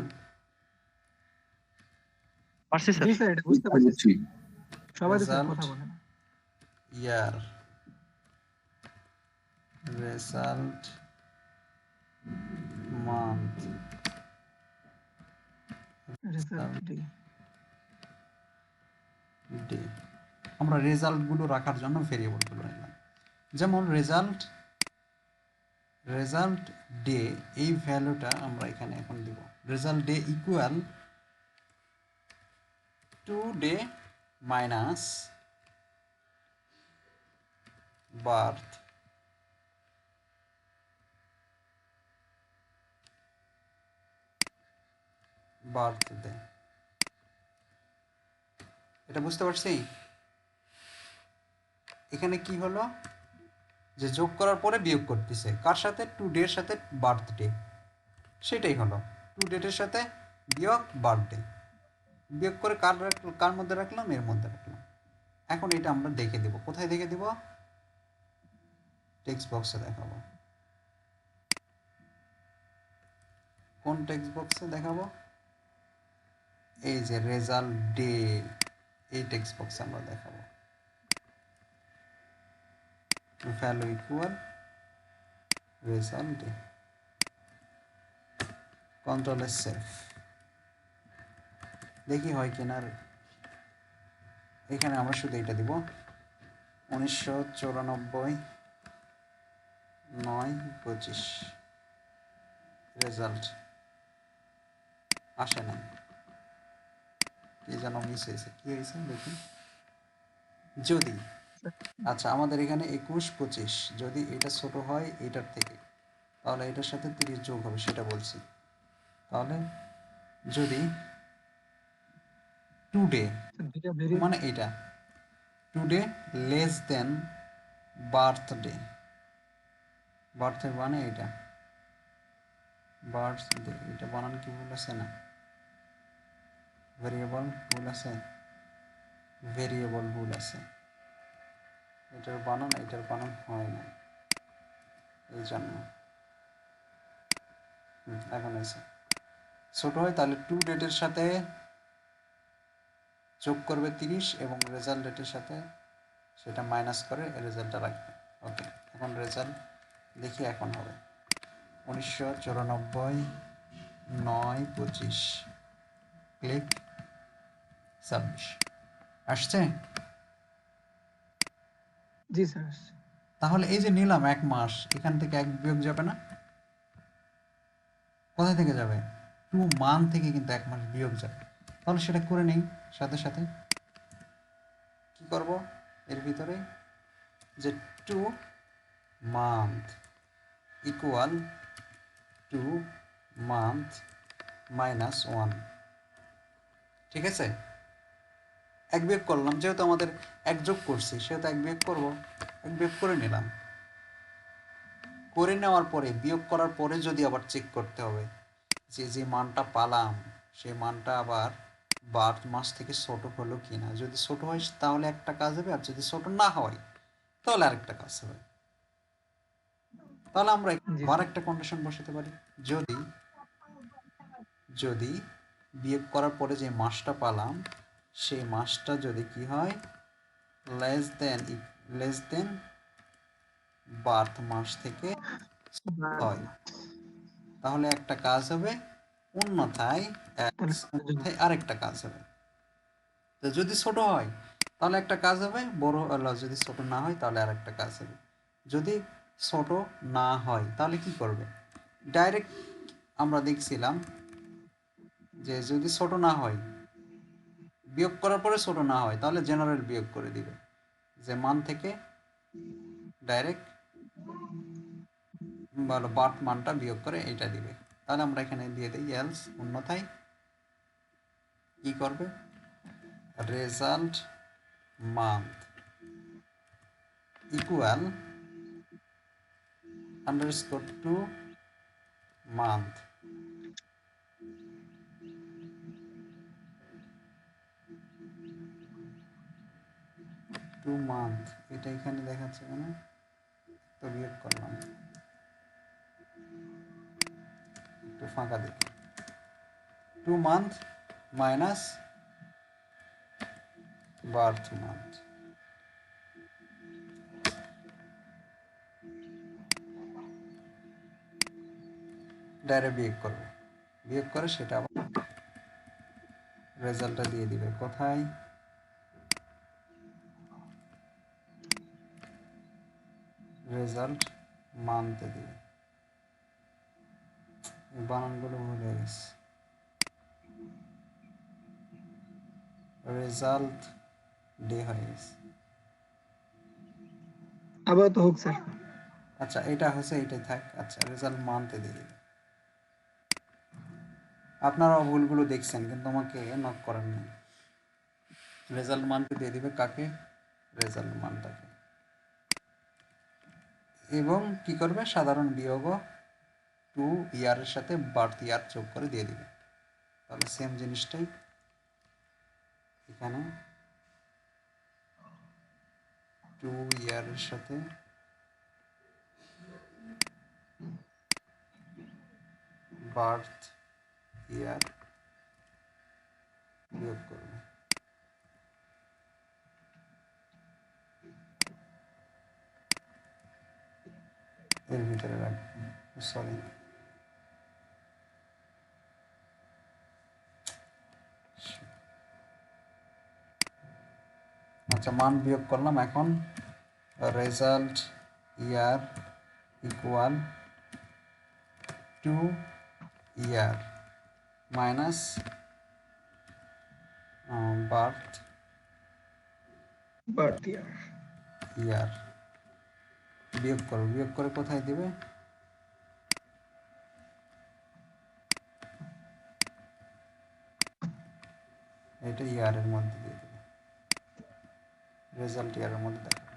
পারছি স্যার। জি স্যার, এটা বুঝতে পারছি। সবাই তো স্যার রেজাল্ট কথা বলে না। Year, result month, result day. Day. আমরা রেজাল্টগুলো রাখার জন্য ভেরিয়েবলগুলো নিলাম। যেমন রেজাল্ট ডে, এই ভ্যালুটা আমরা এখানে এখন দিব। Result day equal to day minus birth day. এটা বুঝতে পারছি? এখানে কি হলো, যে যোগ করার পরে বিয়োগ করতেছে কার সাথে, টু ডের সাথে বার্থডে, সেটাই হলো টু ডেটের সাথে বিয়োগ বার্থডে, বিয়োগ করে কার মধ্যে রাখলাম, এর মধ্যে রাখলাম। এখন এটা আমরা দেখে দেব, কোথায় দেখে দেব, টেক্সট বক্সে দেখাবো। কোন টেক্সট বক্সে দেখাবো, এই যে রেজাল্ট ডে, এই টেক্সট বক্সে আমরা দেখাবো। Value equal result day, control S save, দেখি হয় কিনা। এখানে আমরা শুধু এটা দিব 1994/9/25 রেজাল্ট আসে নাই, কি যেন মিস হয়েছে, কি হয়েছে দেখি। যদি আচ্ছা আমাদের এখানে 21/25, যদি এটা ছোট হয় এটার থেকে, তাহলে এটার সাথে 30 যোগ হবে, সেটা বলছি। তাহলে যদি টুডে দুইটা ভেরি মানে এটা টুডে লেস দেন বার্থডে, বার্থের মানে এটা বার্থডে, এটা বানান কি ভুল আছে না, ভেরিয়েবল ভুল আছে, ভেরিয়েবল ভুল আছে, এটার বানান হয় না, এই জন্য। এখন হয়েছে। ছোট হয় তাহলে টু ডেটের সাথে যোগ করবে 30 এবং রেজাল্ট ডেটের সাথে সেটা মাইনাস করে রেজাল্টটা রাখবে। ওকে, এখন রেজাল্ট দেখি এখন হবে 1994 9/25 ক্লিক সাবমিশ। আসছে? জি স্যার। তাহলে এই যে নিলাম 1 মাস, এখান থেকে 1 বিয়োগ যাবে না? কোথায় থেকে যাবে? 2 মান্থ থেকে কিন্তু 1 মাস বিয়োগ যাবে। তাহলে সেটা করে নেই সাথে সাথে। কি করব এর ভিতরে, যে 2 মান্থ ইকুয়াল 2 মান্থ মাইনাস 1। ঠিক আছে, 1 বিয়োগ করলাম, যেহেতু আমাদের 1 যোগ করছি সেহেতু 1 বিয়োগ করব, 1 বিয়োগ করে নিলাম। করে নেওয়ার পরে বিয়োগ করার পরে যদি আবার চেক করতে হবে যে মানটা পালাম সেই মানটা আবার বার্থ মাস থেকে ছোট হলো কিনা। যদি ছোট হয় তাহলে একটা কাজ হবে, আর যদি ছোট না হয় তাহলে আরেকটা কাজ হবে। তাহলে আমরা আবার একটা কন্ডিশন বসাতে পারি, যদি বিয়োগ করার পরে যে মাসটা পালাম সেই মাসটা যদি কি হয় লেস দেন বার্থ মাস থেকে হয়, তাহলে একটা কাজ হবে, অন্যথায় আরেকটা কাজ হবে। তো যদি ছোট হয় তাহলে একটা কাজ হবে, বড় হলো, যদি ছোট না হয় তাহলে আরেকটা কাজ হবে। যদি ছোট না হয় তাহলে কি করবে? ডাইরেক্ট আমরা দেখছিলাম যে যদি ছোট না হয়, বিয়োগ করার পরে ছোট না হয় তাহলে জেনারেল বিয়োগ করে দিবে, যে মান থেকে ডাইরেক্ট ভালো বার্থ মানটা বিয়োগ করে এটা দিবে। তাহলে আমরা এখানে দিয়ে দিই এলস, অন্যথায় কি করবে, result month equal underscore 2 month. এটা এখানে দেখাচ্ছে কেন, তো বিয়োগ করলাম, একটু ফাঁকা দেখি। 2 month minus birth month, direct বিয়োগ করবে, বিয়োগ করে সেটা আবার রেজাল্টটা দিয়ে দিবে। কোথায়? রেজাল্ট মান্থে দিবে। বানানগুলো ভুল হয়ে গেছে, রেজাল্ট ডে হয়ে গেছে। আবার তো হোক স্যার। আচ্ছা, এটা হচ্ছে, এইটাই থাক। আচ্ছা, রেজাল্ট মান্থে দিয়ে দিবে। আপনারাও ভুলগুলো দেখছেন কিন্তু আমাকে নক করেন না। রেজাল্ট মান্থে দিয়ে দিবে কাকে? রেজাল্ট মানটাকে। এবং কি করবে, সাধারণ বিয়োগ 2 ইয়ারের সাথে বার্থ ইয়ার যোগ করে দিয়ে দিবে। তাহলে সেম জিনিসটাই এখানে 2 ইয়ারের সাথে বার্থ ইয়ার বিয়োগ করবে। এর ভিতরে রাখবে, সরি, আচ্ছা, মান বিয়োগ করলাম। এখন রেজাল্ট ইয়ার ইকুয়াল 2 ইয়ার মাইনাস বার্থ ইয়ার, বিয়োগ করো। বিয়োগ করে কোথায় দিবে? এটা ইয়ারের মধ্যে দিয়ে দেবে, রেজাল্ট ইয়ারের মধ্যে দেখাবে।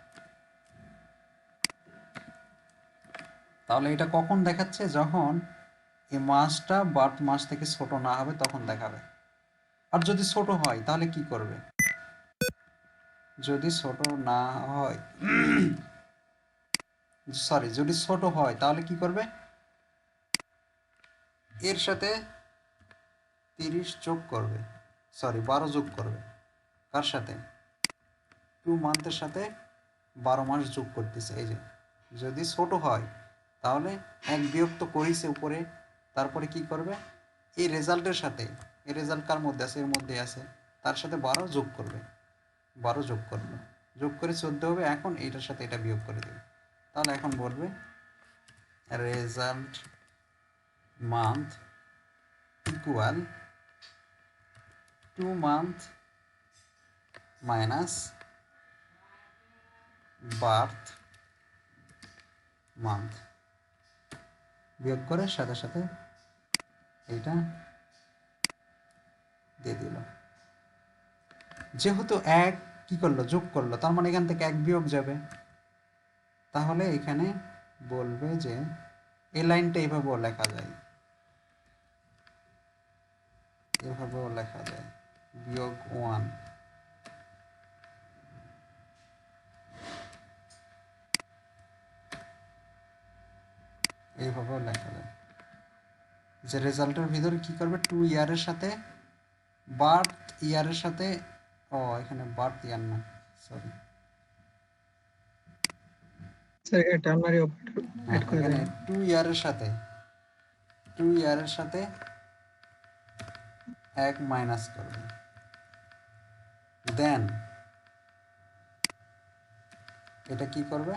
তাহলে এটা কখন দেখাচ্ছে? যখন এই মাসটা বার্থ মাস থেকে ছোট না হবে তখন দেখাবে। আর যদি ছোট হয় তাহলে কি করবে? যদি ছোট না হয়, সরি, যদি ছোট হয় তাহলে কি করবে, এর সাথে 30 যোগ করবে, সরি 12 যোগ করবে। কার সাথে? 2 মান্থের সাথে 12 মাস যোগ করতেছে। এই যে যদি ছোট হয় তাহলে এক বিয়োগ তো করেছে উপরে, তারপরে কি করবে, এই রেজাল্টের সাথে, এই রেজাল্ট কার মধ্যে আছে, এর মধ্যে আছে, তার সাথে 12 যোগ করবে, 12 যোগ করবে, যোগ করে 14 হবে। এখন এইটার সাথে এটা বিয়োগ করে দেবে। তাহলে এখন বলবে result month equal 2 month minus birth month, বিয়োগ করে সাথে সাথে এইটা দিয়ে দিল। যেহেতু এক কি করলো, যোগ করলো, তার মানে এখান থেকে এক বিয়োগ যাবে। তাহলে এখানে বলবে যে এই লাইনটা এইভাবেও লেখা যায়, এভাবেও লেখা যায়, বিয়োগ 1, এইভাবেও লেখা যায়। যে রেজাল্টের ভিতরে কি করবে, 2 ইয়ারের সাথে বার্থ ইয়ারের সাথে, এখানে বার্থ ইয়ার না, সরি, স্যার এখানে টার্নারি অপারেটর অ্যাড করে এখানে দেন। 2 ইয়ারের সাথে 2 ইয়ারের সাথে 1 মাইনাস করবে, দেন এটা কি করবে,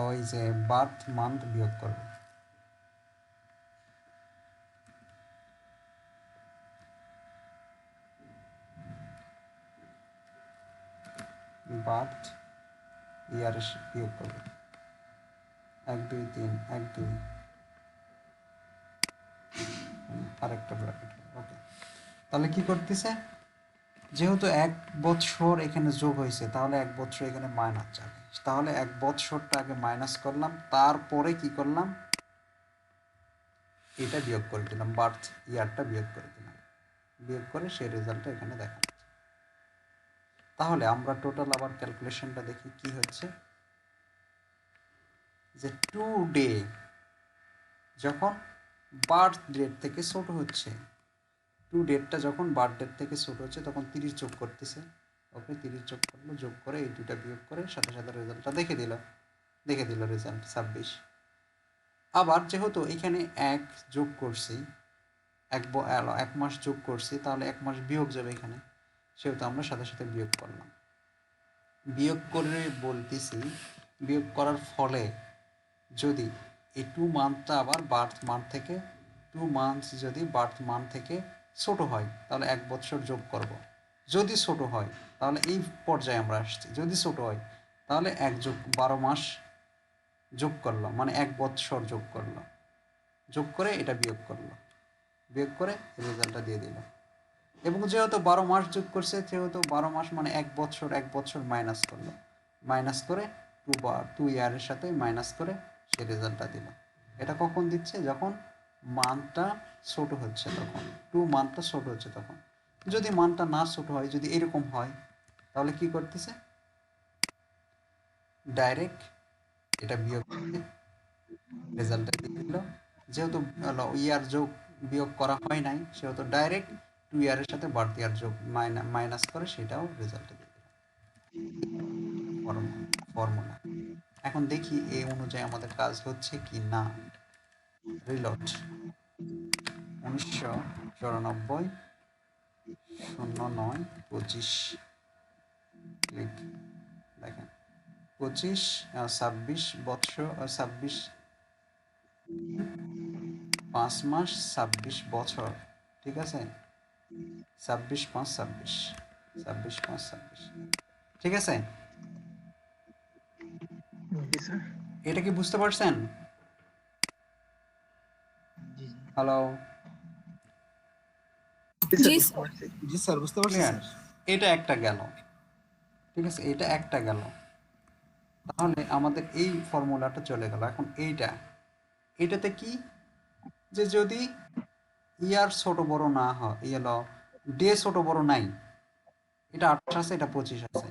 ওই যে বার্থ মান্থ বিয়োগ করবে, বার্থ ইয়ার বিয়োগ করবে, 1 2 3 1 2, আরেকটা ব্র্যাকেট। ওকে, তাহলে কি করতেছে, যেহেতু 1 বছর এখানে যোগ হয়েছে তাহলে 1 বছর এখানে মাইনাস যাবে। তাহলে 1 বছরটা আগে মাইনাস করলাম, তারপরে কি করলাম, এটা বিয়োগ করে দিলাম, বার্থ ইয়ারটা বিয়োগ করে দিলাম, বিয়োগ করে সেই রেজাল্টটা এখানে দেখানো। তাহলে আমরা টোটাল আবার ক্যালকুলেশনটা দেখি কি হচ্ছে, যে 2 ডে যখন বার্থ ডেট থেকে ছোট হচ্ছে, 2 ডেটটা যখন বার্থ ডেট থেকে ছোট হচ্ছে তখন 30 যোগ করতেছে। ওকে, 30 যোগ করলো, যোগ করে এই দুটা বিয়োগ করে সাথে সাথে রেজাল্টটা দেখে দিল রেজাল্ট 26। আবার যেহেতু এখানে 1 যোগ করছি, 1 মাস যোগ করছি, তাহলে 1 মাস বিয়োগ যাবে এখানে, সেহেতু আমরা সাথে সাথে বিয়োগ করলাম। বিয়োগ করে বলতেছি, বিয়োগ করার ফলে যদি এই 2 মান্থটা আবার বার্থ মান্থ থেকে, 2 মান্থস যদি বার্থ মান্থ থেকে ছোট হয় তাহলে 1 বছর যোগ করব। যদি ছোট হয় তাহলে এই পর্যায়ে আমরা আসছি, যদি ছোট হয় তাহলে 1 যোগ 12 মাস যোগ করলো, মানে 1 বছর যোগ করলো, যোগ করে এটা বিয়োগ করলো, বিয়োগ করে রেজাল্টটা দিয়ে দিল। এবং যেহেতু 12 মাস যোগ করছে, যেহেতু 12 মাস মানে 1 বছর, 1 বছর মাইনাস করলো, মাইনাস করে 2 ইয়ারের সাথে মাইনাস করে সে রেজাল্টটা দিল। এটা কখন দিচ্ছে, যখন মান্থটা ছোট হচ্ছে তখন, 2 মান্থটা ছোট হচ্ছে তখন। যদি মান্থটা না ছোট হয়, যদি এরকম হয়, তাহলে কি করতেছে, ডাইরেক্ট এটা বিয়োগ করে রেজাল্টটা দিয়ে দিল। যেহেতু ইয়ার যোগ বিয়োগ করা হয় নাই, সেহেতু ডাইরেক্ট 2 ইয়ারের সাথে বার্থ ইয়ার যোগ মাইনাস করে সেটাও রেজাল্টে দিয়ে দিল, ফর্মুলা। এখন দেখি এই অনুযায়ী আমাদের কাজ হচ্ছে কি না। রিলোড 1994 09 25, ক্লিক, দেখেন 25 26 বছর, 26 5 মাস 26 বছর, ঠিক আছে, 26 5 26, 26 5 26, ঠিক আছে। জি স্যার। এটা কি বুঝতে পারছেন? হ্যালো, জি স্যার, জি স্যার, বুঝতে পারছি ক্লিয়ার? স্যার। এটা একটা গেল, ঠিক আছে, এটা একটা গেল। তাহলে আমাদের এই ফর্মুলাটা চলে গেল। এখন এটাতে কি, যে যদি ইয়ার ছোট বড় না হয়, ডে ছোট বড় নাই, এটা 28 আছে, এটা 25 আছে।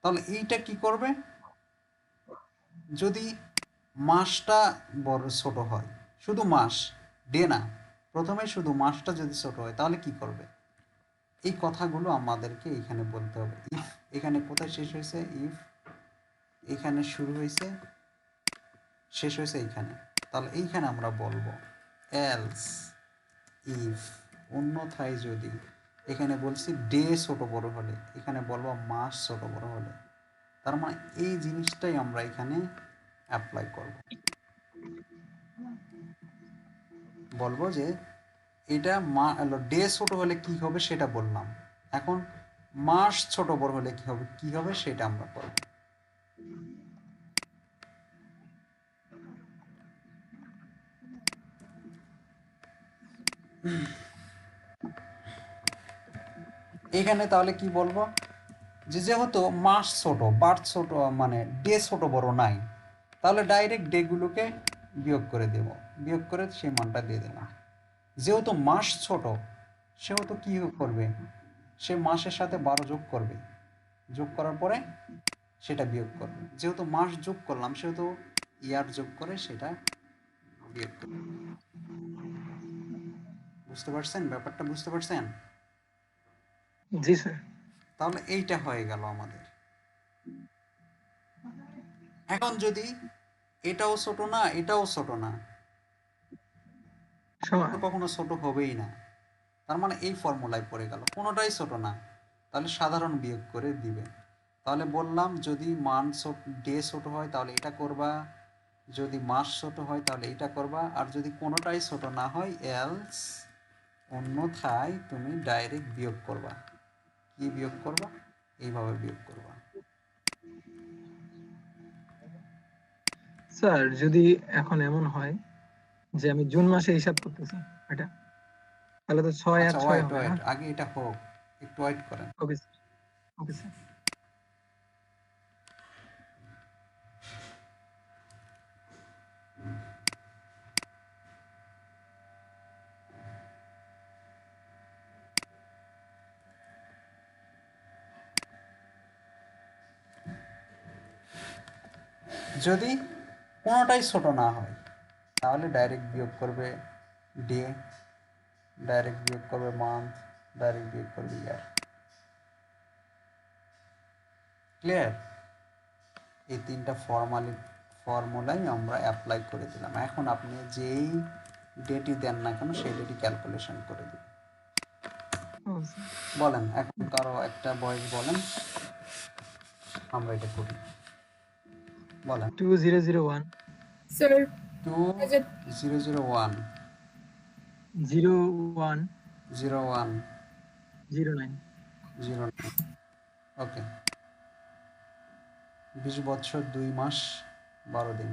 তাহলে এইটা কি করবে, যদি মাসটা বড় ছোট হয়, শুধু মাস, ডে না, প্রথমে শুধু মাসটা যদি ছোট হয় তাহলে কি করবে, এই কথাগুলো আমাদেরকে এখানে বলতে হবে। ইফ এখানে কোথায় শেষ হয়েছে, ইফ এখানে শুরু হয়েছে, শেষ হয়েছে এইখানে, তাহলে এইখানে আমরা বলবো এলস, ইফ অন্যথায় যদি, এখানে বলছি ডে ছোট বড় হলে, এখানে বলবো মাস ছোট বড় হলে। তার মানে এই জিনিসটাই আমরা এখানে অ্যাপ্লাই করব, বলবো যে এটা ডে ছোট হলে কি হবে সেটা বললাম, এখন মাস ছোট বড় হলে কি হবে সেটা আমরা করব। এখানে তাহলে কি বলবো, যে যেহেতু মাস ছোট, বার্থ ছোট, মানে ডে ছোট বড় নাই, তাহলে ডাইরেক্ট ডেগুলোকে বিয়োগ করে দেব, বিয়োগ করে সেই মানটা দিয়ে দিলাম। যেহেতু মাস ছোট, সেহেতু কি করবে, সে মাসের সাথে 12 যোগ করবে, যোগ করার পরে সেটা বিয়োগ করবে। যেহেতু মাস যোগ করলাম, সেহেতু ইয়ার যোগ করে সেটা বিয়োগ করবে। বুঝতে পারছেন ব্যাপারটা, বুঝতে পারছেন? জি স্যার। তাহলে এইটা হয়ে গেল আমাদের। এখন যদি এটাও ছোট না, এটাও ছোট না, সমান। কখনো ছোট হবেই না, তার মানে এই ফর্মুলায় পড়ে গেল, কোনোটাই ছোট না, তাহলে সাধারণ বিয়োগ করে দিবে। তাহলে বললাম যদি মান ডে ছোট হয় তাহলে এটা করবা, যদি মাস ছোট হয় তাহলে এটা করবা, আর যদি কোনোটাই ছোট না হয় এলস, অন্যথায় তুমি ডাইরেক্ট বিয়োগ করবা। কি বিয়োগ করবা, এইভাবে বিয়োগ করবা। স্যার যদি এখন এমন হয় যে আমি জুন মাসে হিসাব করতেছি এটা, তাহলে তো 6 আর আচ্ছা 6 ওয়েট হবে না? ওয়েট, আগে এটা হোক, একটু ওয়েট করেন। ওকে স্যার, ওকে স্যার। যদি কোনোটাই ছোট না হয় তাহলে ডাইরেক্ট বিয়োগ করবে ডে, ডাইরেক্ট বিয়োগ করবে মান্থ, ডাইরেক্ট বিয়োগ করবে ইয়ার। ক্লিয়ার? এই তিনটা ফর্মুলাই আমরা অ্যাপ্লাই করে দিলাম। এখন আপনি যেই ডেটই দেন না কেন সেই ডেটই ক্যালকুলেশন করে দিন। ও স্যার। বলেন এখন কারো একটা বয়স বলেন, আমরা এটা করি। বলেন। 2001 স্যার 2001 01 01 09। 09। ওকে, 20 বছর 2 মাস 12 দিন।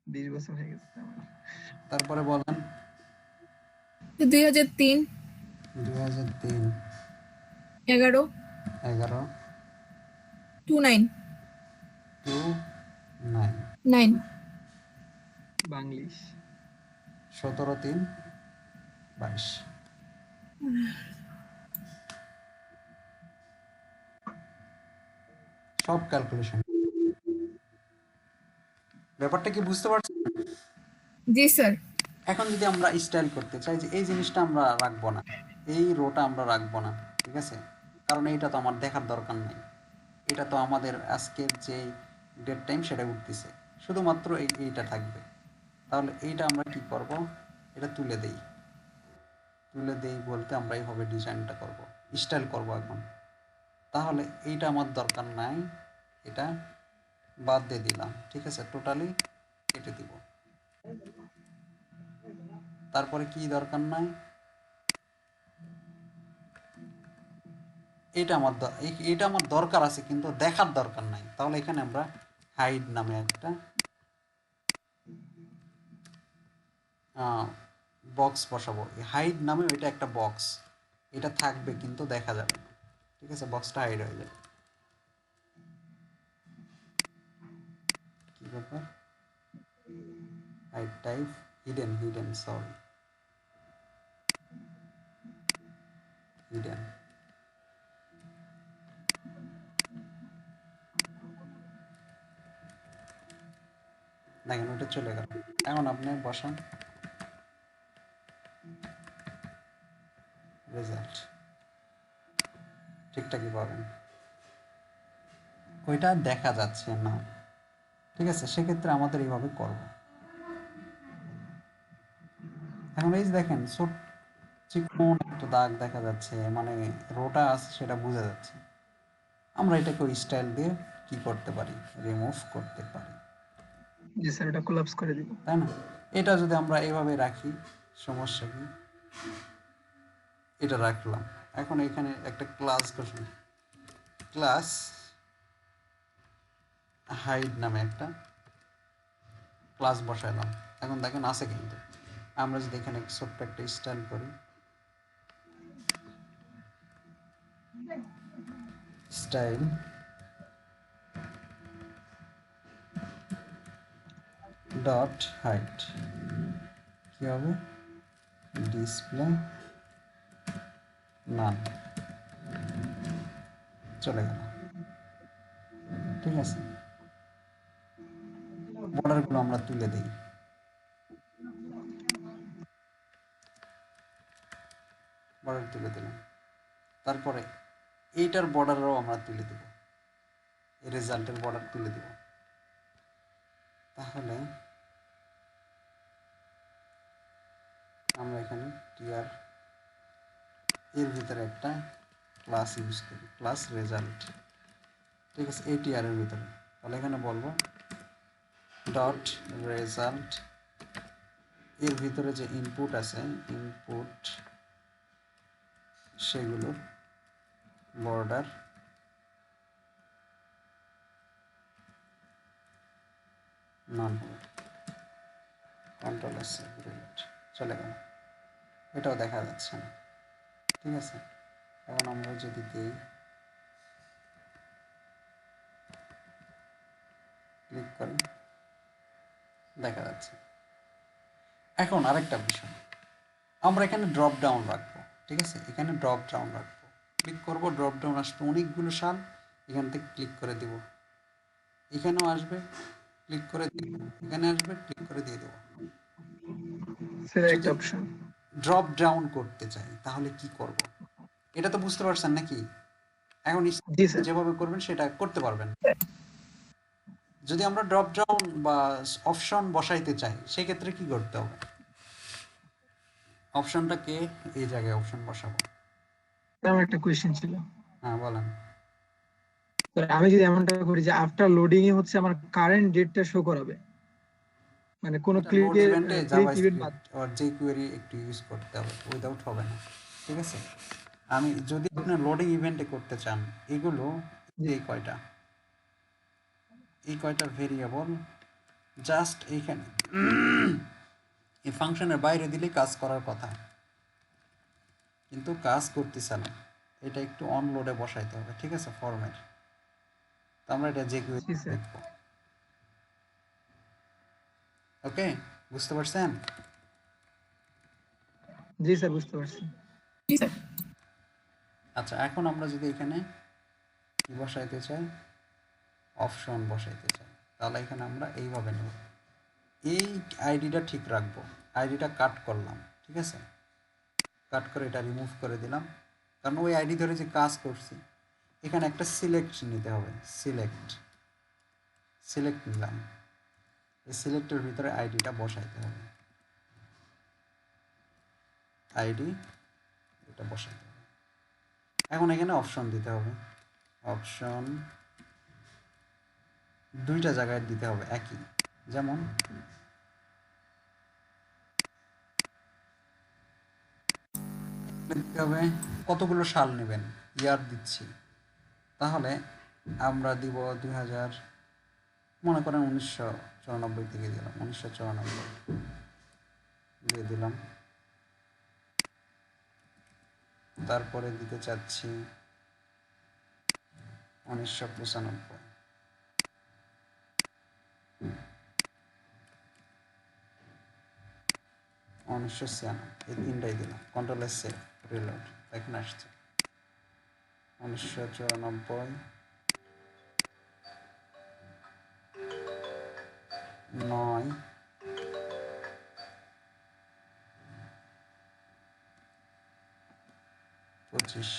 20 বছর হয়ে গেছে আমার। তারপরে বলেন 2003 2003 11 11 29 29 9 বাংলিশ 17 3 22। সব ক্যালকুলেশন। ব্যাপারটা কি বুঝতে পারছেন? জি স্যার। এখন যদি আমরা স্টাইল করতে চাই যে এই জিনিসটা আমরা রাখবো না, এই রোটা আমরা রাখবো না, ঠিক আছে, কারণ এইটা তো আমার দেখার দরকার নেই, এটা তো আমাদের আজকের যে ডেট টাইম সেটা উঠতেছে, শুধুমাত্র এইটা থাকবে। তাহলে এইটা আমরা কি করব, এটা তুলে দেই, তুলে দেই বলতে আমরা এইভাবে ডিজাইনটা করব, স্টাইল করব এখন। তাহলে এইটা আমার দরকার নাই, এটা বাদ দিয়ে দিলাম, ঠিক আছে, টোটালি কেটে দিব। তারপরে কি দরকার নাই, এটা আমার দরকার আছে কিন্তু দেখার দরকার নাই, তাহলে এখানে আমরা হাইড নামে একটা বক্স বসাবো। হাইড নামে ওইটা একটা বক্স, এটা থাকবে কিন্তু দেখা যাবে না, ঠিক আছে, বক্সটা হাইড হয়ে যাবে। কি ব্যাপার, hide type hidden, sorry, hidden. দেখেন ওটা চলে গেল। এখন আপনি বসান রেজাল্ট, ঠিকঠাকই পাবেন। ওইটা দেখা যাচ্ছে না, ঠিক আছে, সেক্ষেত্রে আমাদের এইভাবে করব। এখন এই যে দেখেন চিকন একটা দাগ দেখা যাচ্ছে, মানে রোটা আছে সেটা বোঝা যাচ্ছে। আমরা এটাকে ওই স্টাইল দিয়ে কি করতে পারি, রিমুভ করতে পারি, জি স্যার, এটা কোলাপস করে দিব। তাই না? এটা যদি আমরা এইভাবে রাখি, সমস্যা কি? এটা রাখলাম। এখন এখানে একটা ক্লাস করলাম, ক্লাস হাইড নামে একটা ক্লাস বসাইলাম। এখন দেখেন আছে কিন্তু। আমরা যদি এখানে ছোট্ট একটা স্টাইল করি, স্টাইল ডট হাইট, কি হবে? ডিসপ্লে নান, চলে গেল, ঠিক আছে। বর্ডারগুলো আমরা তুলে দিই, বর্ডার তুলে দিলাম। তারপরে এইটার বর্ডারও আমরা তুলে দেব, এই রেজাল্টের বর্ডার তুলে দেব। তাহলে আমরা এখানে টিআর এর ভিতরে একটা ক্লাস ইউজ করি, ক্লাস রেজাল্ট, ঠিক আছে, এই টিআর এর ভিতরে। তাহলে এখানে বলবো ডট রেজাল্ট, এর ভিতরে যে ইনপুট আছে, ইনপুট সেগুলোর বর্ডার নান হবে, কন্ট্রোল এস, চলে গেল। এটাও দেখা যাচ্ছে না, ঠিক আছে। এখন আমরা যদি দিই, ক্লিক করি, দেখা যাচ্ছে। এখন আরেকটা বিষয়, আমরা এখানে ড্রপ ডাউন রাখবো, ঠিক আছে, এখানে ড্রপ ডাউন রাখবো, ক্লিক করবো, ড্রপ ডাউন আসবে অনেকগুলো সাল, এখান থেকে ক্লিক করে দিব, এখানেও আসবে, ক্লিক করে দিয়ে দেবো, এখানে আসবে, ক্লিক করে দিয়ে দেবো। স্যার একটা যদি অপশন ড্রপ ডাউন করতে চাই তাহলে কি করব, এটা তো বুঝতে পারছেন নাকি? এখন জি স্যার। যেভাবে করবেন সেটা করতে পারবেন। যদি আমরা ড্রপ ডাউন বা অপশন বসাইতে চাই সেক্ষেত্রে কি করতে হবে? অপশনটাকে এই জায়গায় অপশন বসাবো। আমার একটা কোয়েশ্চেন ছিল, হ্যাঁ বলেন। স্যার আমি যদি এমনটা করি যে আফটার লোডিং এ হচ্ছে আমার কারেন্ট ডেটটা শো করাবে, মানে কোন এটা লোড ক্লিক ইভেন্টে ক্লিক ইভেন্ট বাদ। জাভাস্ক্রিপ্ট আর jQuery একটু ইউজ করতে হবে, উইদাউট হবে না, ঠিক আছে। আমি যদি আপনি লোডিং ইভেন্টে করতে চান, এগুলো এই কয়টা, এই কয়টা ভেরিয়েবল জাস্ট এইখানে এই ফাংশনের বাইরে দিলে কাজ করার কথা, কিন্তু কাজ করতেছে না। এটা একটু অন লোডে বসাইতে হবে, ঠিক আছে, ফর্মের। তো আমরা এটা jQuery জি স্যার। দেখব। ওকে, বুঝতে পারছেন? জি স্যার, বুঝতে পারছি। জি স্যার। আচ্ছা, এখন আমরা যদি এখানে কি বসাইতে চাই, অপশন বসাইতে চাই, তাহলে এখানে আমরা এইভাবে নেব, এই আইডিটা ঠিক রাখবো, আইডিটা কাট করলাম, ঠিক আছে, কাট করে এটা রিমুভ করে দিলাম, কারণ ওই আইডি ধরে যে কাজ করছি। এখানে একটা সিলেক্ট নিতে হবে, সিলেক্ট নিলাম, এই সিলেক্টের ভিতরে আইডিটা বসাইতে হবে, আইডি এটা বসাইতে হবে। এখন এখানে অপশন দিতে হবে, অপশন দুইটা জায়গায় দিতে হবে একই, যেমন দিতে হবে কতগুলো সাল নেবেন, ইয়ার দিচ্ছি, তাহলে আমরা দিব 2000, মনে করেন 1994 থেকে দিলাম, 1994 দিয়ে দিলাম। তারপরে দিতে চাচ্ছি 1995, 1996, এই তিনটাই দিলাম, কন্ট্রোল এস সেভ রিলোড, এখন আসছে। 1994 9 25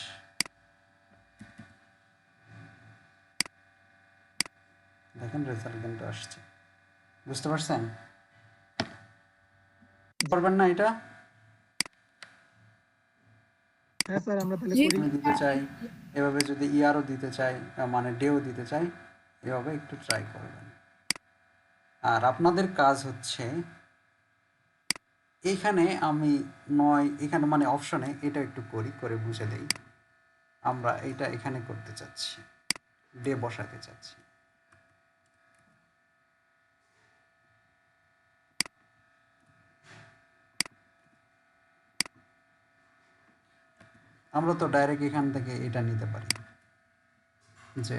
দেখেন রেজাল্ট কিন্তু আসছে, বুঝতে পারছেন? পারবেন না এটা? হ্যাঁ স্যার, আমরা তাহলে জি। করি। আমি দিতে চাই এভাবে, যদি ইয়ারও দিতে চাই মানে ডেও দিতে চাই, এভাবে একটু ট্রাই করবেন। আর আপনাদের কাজ হচ্ছে এইখানে আমি 9 এখানে মানে অপশনে এটা একটু করে বুঝে দেই। আমরা এটা এখানে করতে চাচ্ছি, ডে বসাতে চাচ্ছি। আমরা তো ডাইরেক্ট এখান থেকে এটা নিতে পারি যে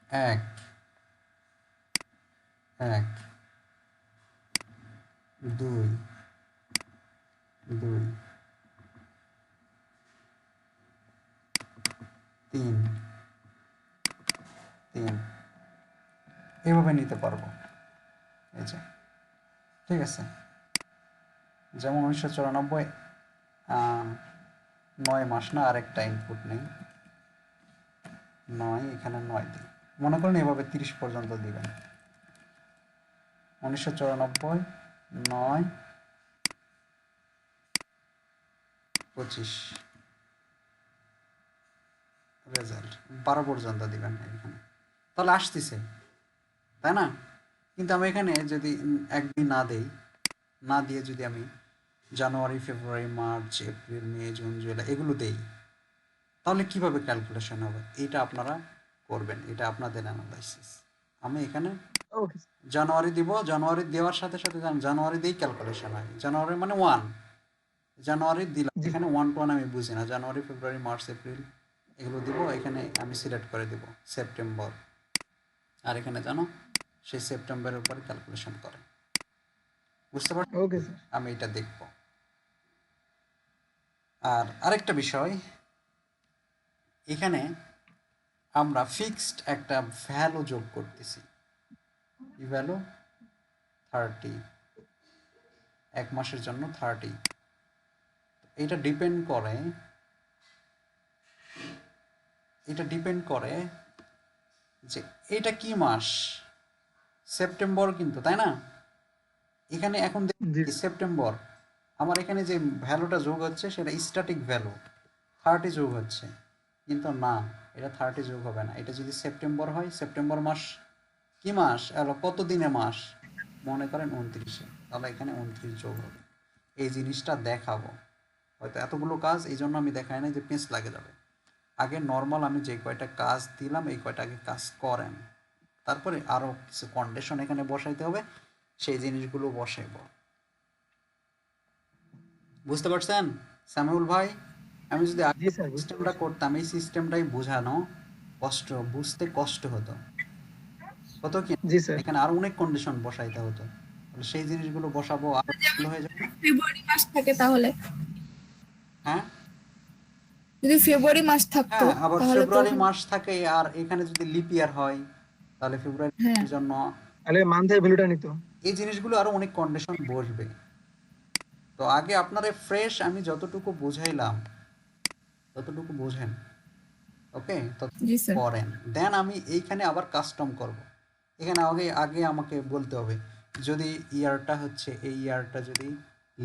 1 1 2 2 3 3 এভাবে নিতে পারবো। এই যে ঠিক আছে, যেমন 1994 9 মাস না, আরেকটা ইনপুট নেই 9, এখানে 9 দিই, মনে করেন এভাবে 30 পর্যন্ত দিবেন। 1994 9 25 রেজাল্ট 12 পর্যন্ত দিবেন এখানে, তাহলে আসতেছে, তাই না? কিন্তু আমি এখানে যদি একদিন না দেই, না দিয়ে যদি আমি January February March April May June July এগুলো দেই, তাহলে কিভাবে ক্যালকুলেশন হবে? এটা আপনারা করবেন, এটা আপনাদের অ্যানালাইসিস। আমি এখানে ওকে জানুয়ারি দিব, জানুয়ারি দেওয়ার সাথে সাথে জানুয়ারি দিয়েই ক্যালকুলেশন হয়। জানুয়ারি মানে 1 জানুয়ারি দিলাম, জি এখানে 1 to 1 আমি বুঝি না, জানুয়ারি ফেব্রুয়ারি মার্চ এপ্রিল এগুলো দিব, এখানে আমি সিলেক্ট করে দিব সেপ্টেম্বর, আর এখানে জানো সেই সেপ্টেম্বরের উপরে ক্যালকুলেশন করে, বুঝতে পারছি? Okay sir. আমি এটা দেখব। আর আরেকটা বিষয়, এখানে আমরা ফিক্সড একটা ভ্যালু যোগ করতেছি, কি ভ্যালু? 30, এক মাসের জন্য 30। এটা ডিপেন্ড করে যে এটা কি মাস, সেপ্টেম্বর কিন্তু, তাই না? এখানে এখন জি দেখি সেপ্টেম্বর, আমার এখানে যে ভ্যালুটা যোগ হচ্ছে সেটা স্ট্যাটিক ভ্যালু 30 যোগ হচ্ছে, কিন্তু না, এটা 30 যোগ হবে না। এটা যদি সেপ্টেম্বর হয়, সেপ্টেম্বর মাস কি মাস, কত দিনে মাস, মনে করেন 29-এ, তাহলে এখানে 29 যোগ হবে। এই জিনিসটা দেখাবো, হয়তো এতগুলো কাজ এই জন্য আমি দেখাই না যে পেঁচ লাগে যাবে। আগে নর্মাল আমি যে কয়টা কাজ দিলাম এই কয়টা আগে কাজ করেন, তারপরে আরও কিছু কন্ডিশন এখানে বসাইতে হবে, সেই জিনিসগুলো বসাইব। বুঝতে পারছেন সামিউল ভাই? আমি যদি আগে জি স্যার, বুঝতে সিস্টেমটা পারছি। করতাম, এই সিস্টেমটাই বোঝানো বুঝতে কষ্ট হতো কি? জি স্যার। এখানে আরো অনেক কন্ডিশন বসাইতে হতো, তাহলে সেই জিনিসগুলো বসাবো আরো ভালো হয়ে যাবে না? ফেব্রুয়ারি মাস থাকে তাহলে, হ্যাঁ যদি ফেব্রুয়ারি মাস থাকতো হ্যাঁ, আবার তাহলে তো ফেব্রুয়ারি মাস থাকে, আর এখানে যদি লিপ ইয়ার হয় তাহলে ফেব্রুয়ারি হ্যাঁ জন্য তাহলে মান্থের ভ্যালুটা নিত। এই জিনিসগুলো আরো অনেক কন্ডিশন বসবে। তো আগে আপনারে ফ্রেশ আমি যতটুকু বুঝাইলাম ততটুকু বোঝেন, ওকে? তো জি স্যার। করেন, দেন আমি এইখানে আবার কাস্টম করব। এখানে আগে আমাকে বলতে হবে, যদি ইয়ারটা হচ্ছে এই ইয়ারটা যদি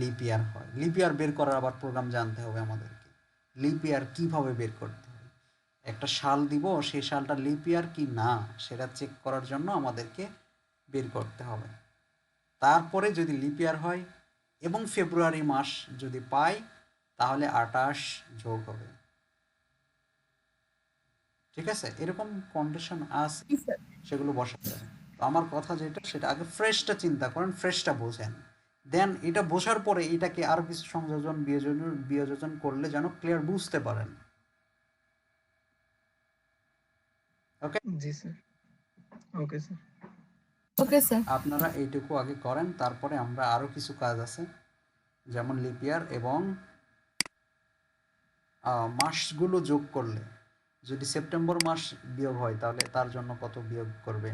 লিপ ইয়ার হয়, লিপ ইয়ার বের করার আবার প্রোগ্রাম জানতে হবে আমাদেরকে। লিপ ইয়ার কীভাবে বের করতে হবে, একটা সাল দিব, সেই সালটা লিপ ইয়ার কি না সেটা চেক করার জন্য আমাদেরকে বের করতে হবে। তারপরে যদি লিপ ইয়ার হয় এবং ফেব্রুয়ারি মাস যদি পাই তাহলে 28 যোগ হবে, ঠিক আছে? এরকম কন্ডিশন আছে, জি স্যার। সেগুলো বসাতে হবে। তো আমার কথা যেটা, সেটা আগে ফ্রেশটা চিন্তা করেন, ফ্রেশটা বোঝেন, দেন এটা বোঝার পরে এটাকে আরো কিছু সংযোজন বিয়োজন করলে যেন ক্লিয়ার বুঝতে পারেন, ওকে? জি sir. Okay sir. Okay sir. আপনারা এইটুকু আগে করেন, তারপরে আমরা আরো কিছু কাজ আছে, যেমন লিপ ইয়ার এবং মাসগুলো যোগ করলে যদি সেপ্টেম্বর মাস বিয়োগ হয় তাহলে তার জন্য কত বিয়োগ করবে,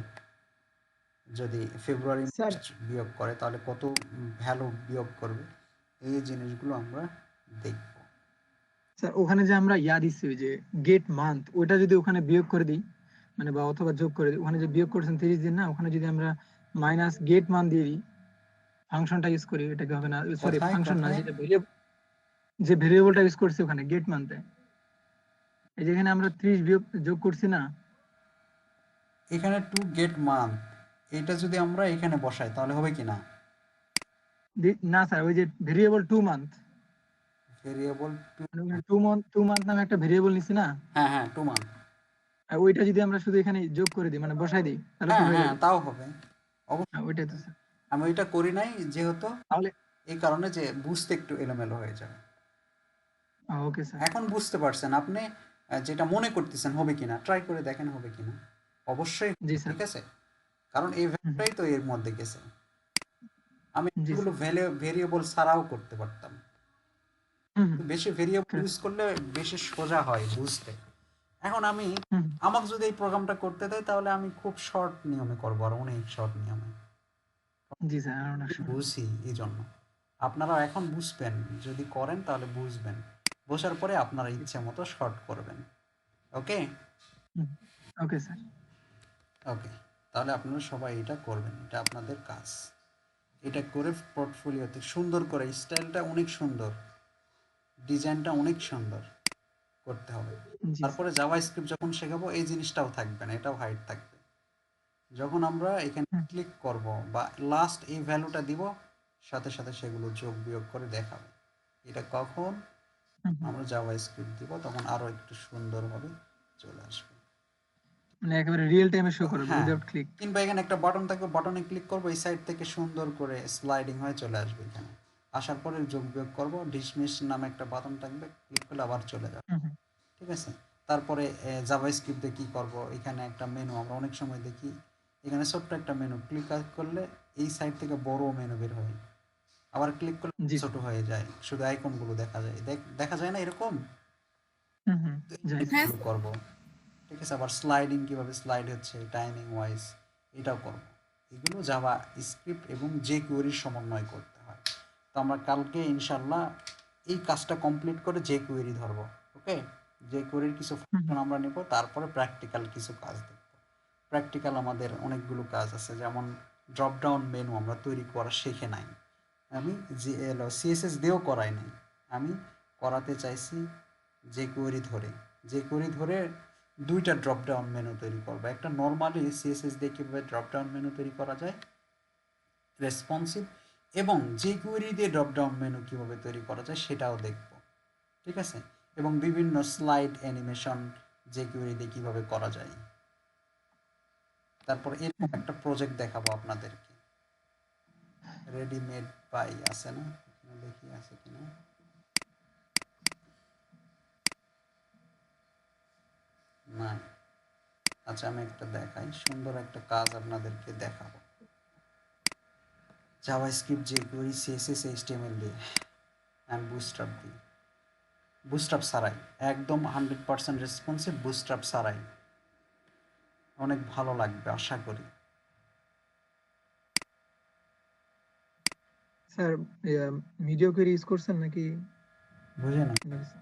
যদি ফেব্রুয়ারি স্যার মাস বিয়োগ করে তাহলে কত ভ্যালু বিয়োগ করবে, এই জিনিসগুলো আমরা দেখব। স্যার ওখানে যে আমরা দিচ্ছি ওই যে গেট মান্থ, ওটা যদি ওখানে বিয়োগ করে দিই, মানে বা অথবা যোগ করে দিই, ওখানে যে বিয়োগ করছেন 30 দিন না, ওখানে যদি আমরা মাইনাস গেট মান্থ দিয়ে দিই, ফাংশনটা ইউজ করি, এটা কি হবে না? সরি, কোথায় ফাংশন না, কোথায় যেটা ভেরিয়েবল, যে ভেরিয়েবলটা ইউজ করছি ওখানে গেট মান্থে, এই যেখানে আমরা 30 বিয়োগ যোগ করছি না। এখানে টু গেট মান্থ, এটা যদি আমরা এখানে বসাই তাহলে হবে কি না? না স্যার, ওই যে ভেরিয়েবল 2 মান্থ, ভেরিয়েবল টু, মানে ওখানে 2 মান্থ নামে একটা ভেরিয়েবল নিছি না, হ্যাঁ হ্যাঁ 2 মান্থ, আর ওইটা যদি আমরা শুধু এখানে যোগ করে দিই, মানে বসাই দিই, তাহলে তো হ্যাঁ হয়ে হ্যাঁ যাবে। তাও হবে অবশ্যই। হ্যাঁ, ওইটাই তো স্যার। আমি ওইটা করি নাই যেহেতু, তাহলে এই কারণে যে বুঝতে একটু এলোমেলো হয়ে যাবে। Okay sir. এখন বুঝতে পারছেন আপনি, যেটা মনে করতেছেন হবে কিনা ট্রাই করে দেখেন হবে কিনা, অবশ্যই জি স্যার। ঠিক আছে, কারণ এই হুম, ভ্যালুটাই তো এর মধ্যে গেছে। আমি জি এগুলো স্যার। ভেরিয়েবল ছাড়াও করতে পারতাম, হুম, বেশি ভেরিয়েবল correct. ইউজ করলে বেশি সোজা হয় বুঝতে। এখন আমি, হুম, আমাকে যদি এই প্রোগ্রামটা করতে দেয় তাহলে আমি খুব শর্ট নিয়মে করবো, আর অনেক শর্ট নিয়মে জি স্যার, অনেক সময়। বুঝি, এই জন্য আপনারা এখন বুঝবেন, যদি করেন তাহলে বুঝবেন, বোঝার পরে আপনারা ইচ্ছে মতো শর্ট করবেন। ওকে ওকে স্যার। ওকে, তাহলে আপনারা সবাই এটা করবেন, এটা আপনাদের কাজ। এটা করে পোর্টফোলিওতে সুন্দর করে, স্টাইলটা অনেক সুন্দর, ডিজাইনটা অনেক সুন্দর করতে হবে। জি তারপরে জাভাস্ক্রিপ্ট যখন শেখাবো এই জিনিসটাও থাকবে না, এটাও হাইড থাকবে। যখন আমরা এখানে হুম, ক্লিক করব বা লাস্ট এই ভ্যালুটা দিব, সাথে সাথে সেগুলো যোগ বিয়োগ করে দেখাবে। এটা কখন হুম, হুম। আমরা জাভাস্ক্রিপ্ট দিব তখন আরো একটু সুন্দরভাবে চলে আসবে। মানে একেবারে রিয়েল টাইমে শো করবে, হ্যাঁ, উইদাউট ক্লিক। কিংবা এখানে একটা বাটন থাকবে, বাটনে ক্লিক করবো, এই সাইড থেকে সুন্দর করে স্লাইডিং হয়ে চলে আসবে। এখানে আসার পরে যোগ বিয়োগ করবো, ডিসমিস নামে একটা বাটন থাকবে, ক্লিক করলে আবার চলে যাবে। হুম, হুম, ঠিক আছে, তারপরে জাভাস্ক্রিপ্টে কি করব, এখানে একটা মেনু আমরা অনেক সময় দেখি, এখানে ছোট্ট একটা মেনু, ক্লিক করলে এই সাইড থেকে বড় মেনু বের হয়, আবার ক্লিক করলে জি ছোট স্যার। হয়ে যায়, শুধু আইকনগুলো দেখা যায়, দেখা যায় না এরকম। হুম, হুম, তো যাই এই স্যার। হ্যাঁ জিনিসগুলো করব। ঠিক আছে, আবার স্লাইডিং কিভাবে স্লাইড হচ্ছে টাইমিং ওয়াইজ, এটাও করব। এগুলো জাভা স্ক্রিপ্ট এবং যে কোয়েরির সমন্বয় করতে হয়। তো আমরা কালকে ইনশাল্লাহ এই কাজটা কমপ্লিট করে যে কোয়েরি ধরবো। ওকে, যে কোয়েরির কিছু হুম, ফাংশন আমরা নেব, তারপরে প্র্যাকটিক্যাল কিছু কাজ দেখব। প্র্যাকটিক্যাল আমাদের অনেকগুলো কাজ আছে, যেমন ড্রপ ডাউন মেনু আমরা তৈরি করা শিখে নাই, আমি যে সিএসএস দিয়েও করাই নাই, আমি করাতে চাইছি যে কোয়েরি ধরে, যে কোয়েরি ধরে দুইটা ড্রপ ডাউন মেনু তৈরি করবো। একটা নর্মালি সিএসএস দিয়ে কীভাবে ড্রপ ডাউন মেনু তৈরি করা যায় রেসপন্সিভ, এবং যে কোয়েরি দিয়ে ড্রপ ডাউন মেনু কীভাবে তৈরি করা যায় সেটাও দেখব। ঠিক আছে, এবং বিভিন্ন স্লাইড অ্যানিমেশন যে কোয়েরি দিয়ে কীভাবে করা যায়। তারপর এরকম একটা প্রজেক্ট দেখাবো আপনাদেরকে, রেডিমেড বাই আছে না, এখানে দেখি আছে কিনা, না। আচ্ছা আমি একটা দেখাই, সুন্দর একটা কাজ আপনাদেরকে দেখাবো, জাভাস্ক্রিপ্ট যে কোয়েরি সিএসএস এইচটিএমএল দিয়ে অ্যান্ড বুটস্ট্র্যাপ দিয়ে, বুটস্ট্র্যাপ ছাড়াই, একদম 100% রেসপন্সিভ, বুটস্ট্র্যাপ ছাড়াই, অনেক ভালো লাগবে আশা করি। স্যার ভিডিও কোয়েরি ইউজ করছেন নাকি বুঝে না? অন্য কিছু?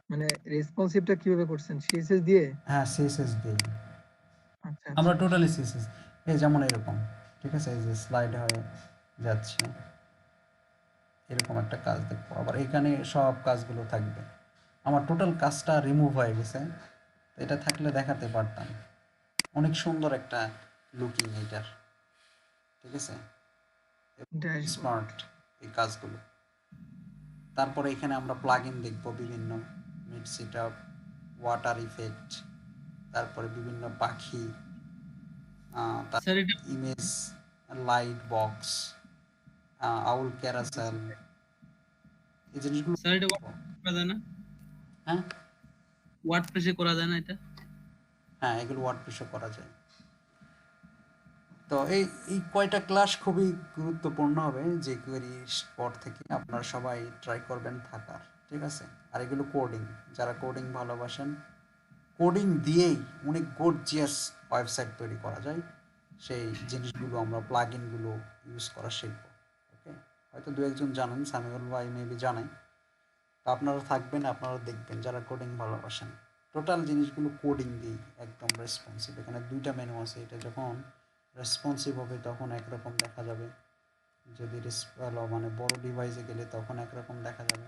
মানে রেসপন্সিভটা কিভাবে করছেন, সিএসএস দিয়ে? হ্যাঁ সিএসএস দিয়ে, আচ্ছা আমরা আচ্ছা। টোটালি সিএসএস, এই যেমন এরকম, ঠিক আছে, এই যে স্লাইড হয়ে যাচ্ছে, এরকম একটা কাজ দেখবো। আবার এখানে সব কাজগুলো থাকবে, আমার টোটাল কাজটা রিমুভ হয়ে গেছে, এটা থাকলে দেখাতে পারতাম, অনেক সুন্দর একটা লুকিং এটার। ঠিক আছে, ড্যাশবোর্ড। স্মার্ট এই কাজগুলো। তারপরে এখানে আমরা প্লাগইন দেখব, বিভিন্ন মিড সেটআপ, ওয়াটার ইফেক্ট, তারপরে বিভিন্ন পাখি, স্যার এটা ইমেজ, লাইট বক্স, আউল ক্যারাসেল, এই জিনিসগুলো স্যার এটা দেখবো। করা যায় না, হ্যাঁ ওয়ার্ডপ্রেসে করা যায় না এটা? হ্যাঁ, এগুলো ওয়ার্ডপ্রেসে করা যায়। তো এই এই কয়টা ক্লাস খুবই গুরুত্বপূর্ণ হবে, যে কোয়েরির পর থেকে আপনারা সবাই ট্রাই করবেন থাকার। ঠিক আছে? আর এগুলো কোডিং, যারা কোডিং ভালোবাসেন, কোডিং দিয়েই অনেক গর্জিয়াস ওয়েবসাইট তৈরি করা যায়, সেই জিনিসগুলো আমরা প্লাগইনগুলো ইউজ করা শিখব। ওকে, হয়তো দু একজন জানেন, সামিউল ভাই মেবি জানেন। তো আপনারা থাকবেন, আপনারা দেখবেন যারা কোডিং ভালোবাসেন, টোটাল জিনিসগুলো কোডিং দিই, একদম রেসপন্সিভ। এখানে দুইটা মেনু আছে, এটা যখন রেসপন্সিভ হবে তখন একরকম দেখা যাবে, যদি মানে বড় ডিভাইসে গেলে তখন একরকম দেখা যাবে।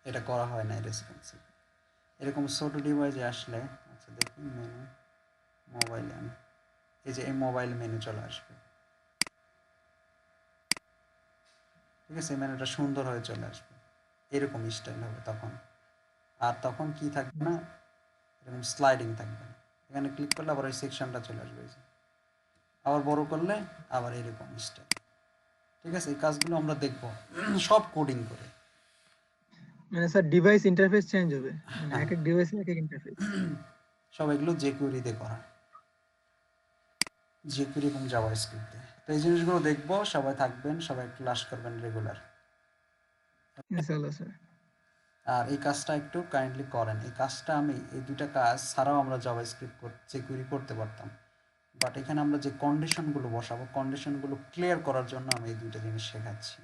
এটা করা হয় না রেসপন্সিভ। এরকম ছোট ডিভাইসে আসলে, আচ্ছা দেখি মেনু, মোবাইলে আমি এই যে এই মোবাইল মেনু চলে আসবে, ঠিক আছে? মেনুটা সুন্দর হয়ে চলে আসবে, এরকম স্টাইল হবে তখন। আর তখন কি থাকবে না, এরকম স্লাইডিং থাকবে না। এখানে ক্লিক করলে আবার ওই সেকশনটা চলে আসবে, এই যে আবার বড় করলে আবার এরকম স্টাইল। ঠিক আছে, এই কাজগুলো আমরা দেখব সব কোডিং করে। মানে স্যার ডিভাইস ইন্টারফেস চেঞ্জ হবে, মানে হ্যাঁ, এক এক ডিভাইসে এক এক ইন্টারফেস। সব এগুলো জেকুইরিতে করা, জেকুইরি এবং জাভাস্ক্রিপ্ট দিয়ে। তো এই জিনিসগুলো দেখব, সবাই থাকবেন, সবাই ক্লাস করবেন রেগুলার। ইনশাআল্লাহ স্যার। আর এই কাজটা একটু কাইন্ডলি করেন। এই কাজটা আমি, এই দুইটা কাজ ছাড়াও আমরা জাভাস্ক্রিপ্ট জেকুইরি করতে পারতাম, বাট এখানে আমরা যে কন্ডিশনগুলো বসাবো, কন্ডিশনগুলো ক্লিয়ার করার জন্য আমি এই দুইটা জিনিস শেখাচ্ছি।